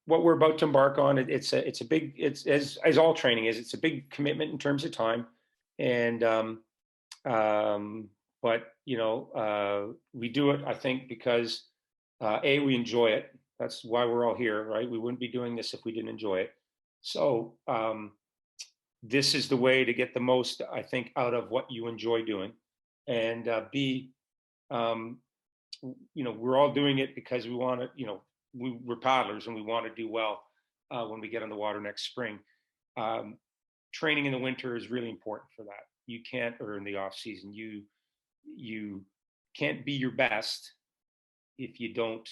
what we're about to embark on, it's a big, it's as all training is, it's a big commitment in terms of time, and but we do it, I think, because we enjoy it. That's why we're all here, right? We wouldn't be doing this if we didn't enjoy it. So this is the way to get the most, I think, out of what you enjoy doing, and we're all doing it because we want to, we're paddlers and we want to do well when we get on the water next spring. Training in the winter is really important for that. You can't, or in the off season, you can't be your best if you don't,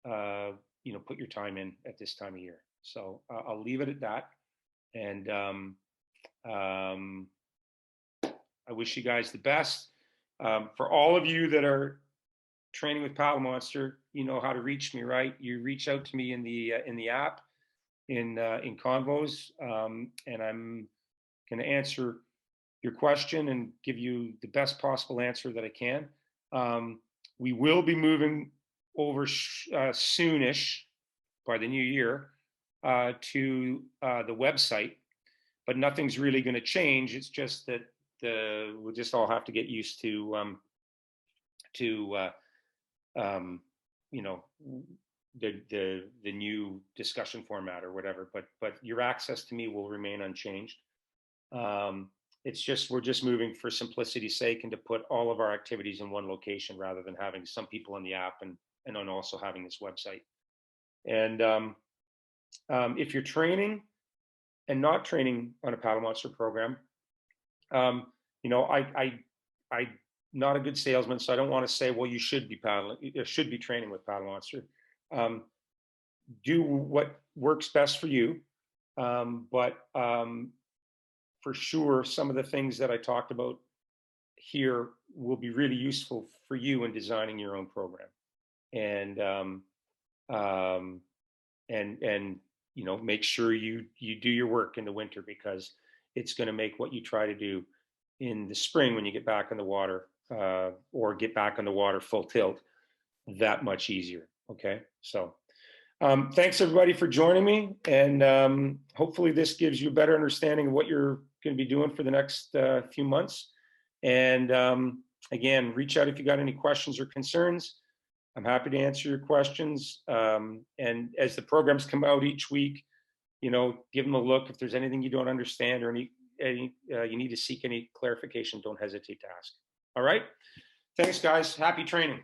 put your time in at this time of year. So I'll leave it at that. And I wish you guys the best. For all of you that are training with Paddle Monster, you know how to reach me, right? You reach out to me in the app, in convos, and I'm going to answer your question and give you the best possible answer that I can. We will be moving over soonish, by the new year, to the website, but nothing's really going to change. It's just that we'll just all have to get used to the new discussion format or whatever. But your access to me will remain unchanged. It's just, we're just moving for simplicity's sake and to put all of our activities in one location rather than having some people on the app and on also having this website. And if you're training and not training on a Paddle Monster program, I'm not a good salesman, so I don't want to say, well, you should be training with Paddle Monster. Do what works best for you, but for sure, some of the things that I talked about here will be really useful for you in designing your own program, and make sure you do your work in the winter, because it's going to make what you try to do in the spring when you get back on the water, or get back on the water full tilt, that much easier. Okay, so thanks everybody for joining me, and hopefully this gives you a better understanding of what you're going to be doing for the next few months. And again, reach out if you got any questions or concerns. I'm happy to answer your questions. And as the programs come out each week, give them a look. If there's anything you don't understand or any you need to seek any clarification, don't hesitate to ask. All right. Thanks, guys. Happy training.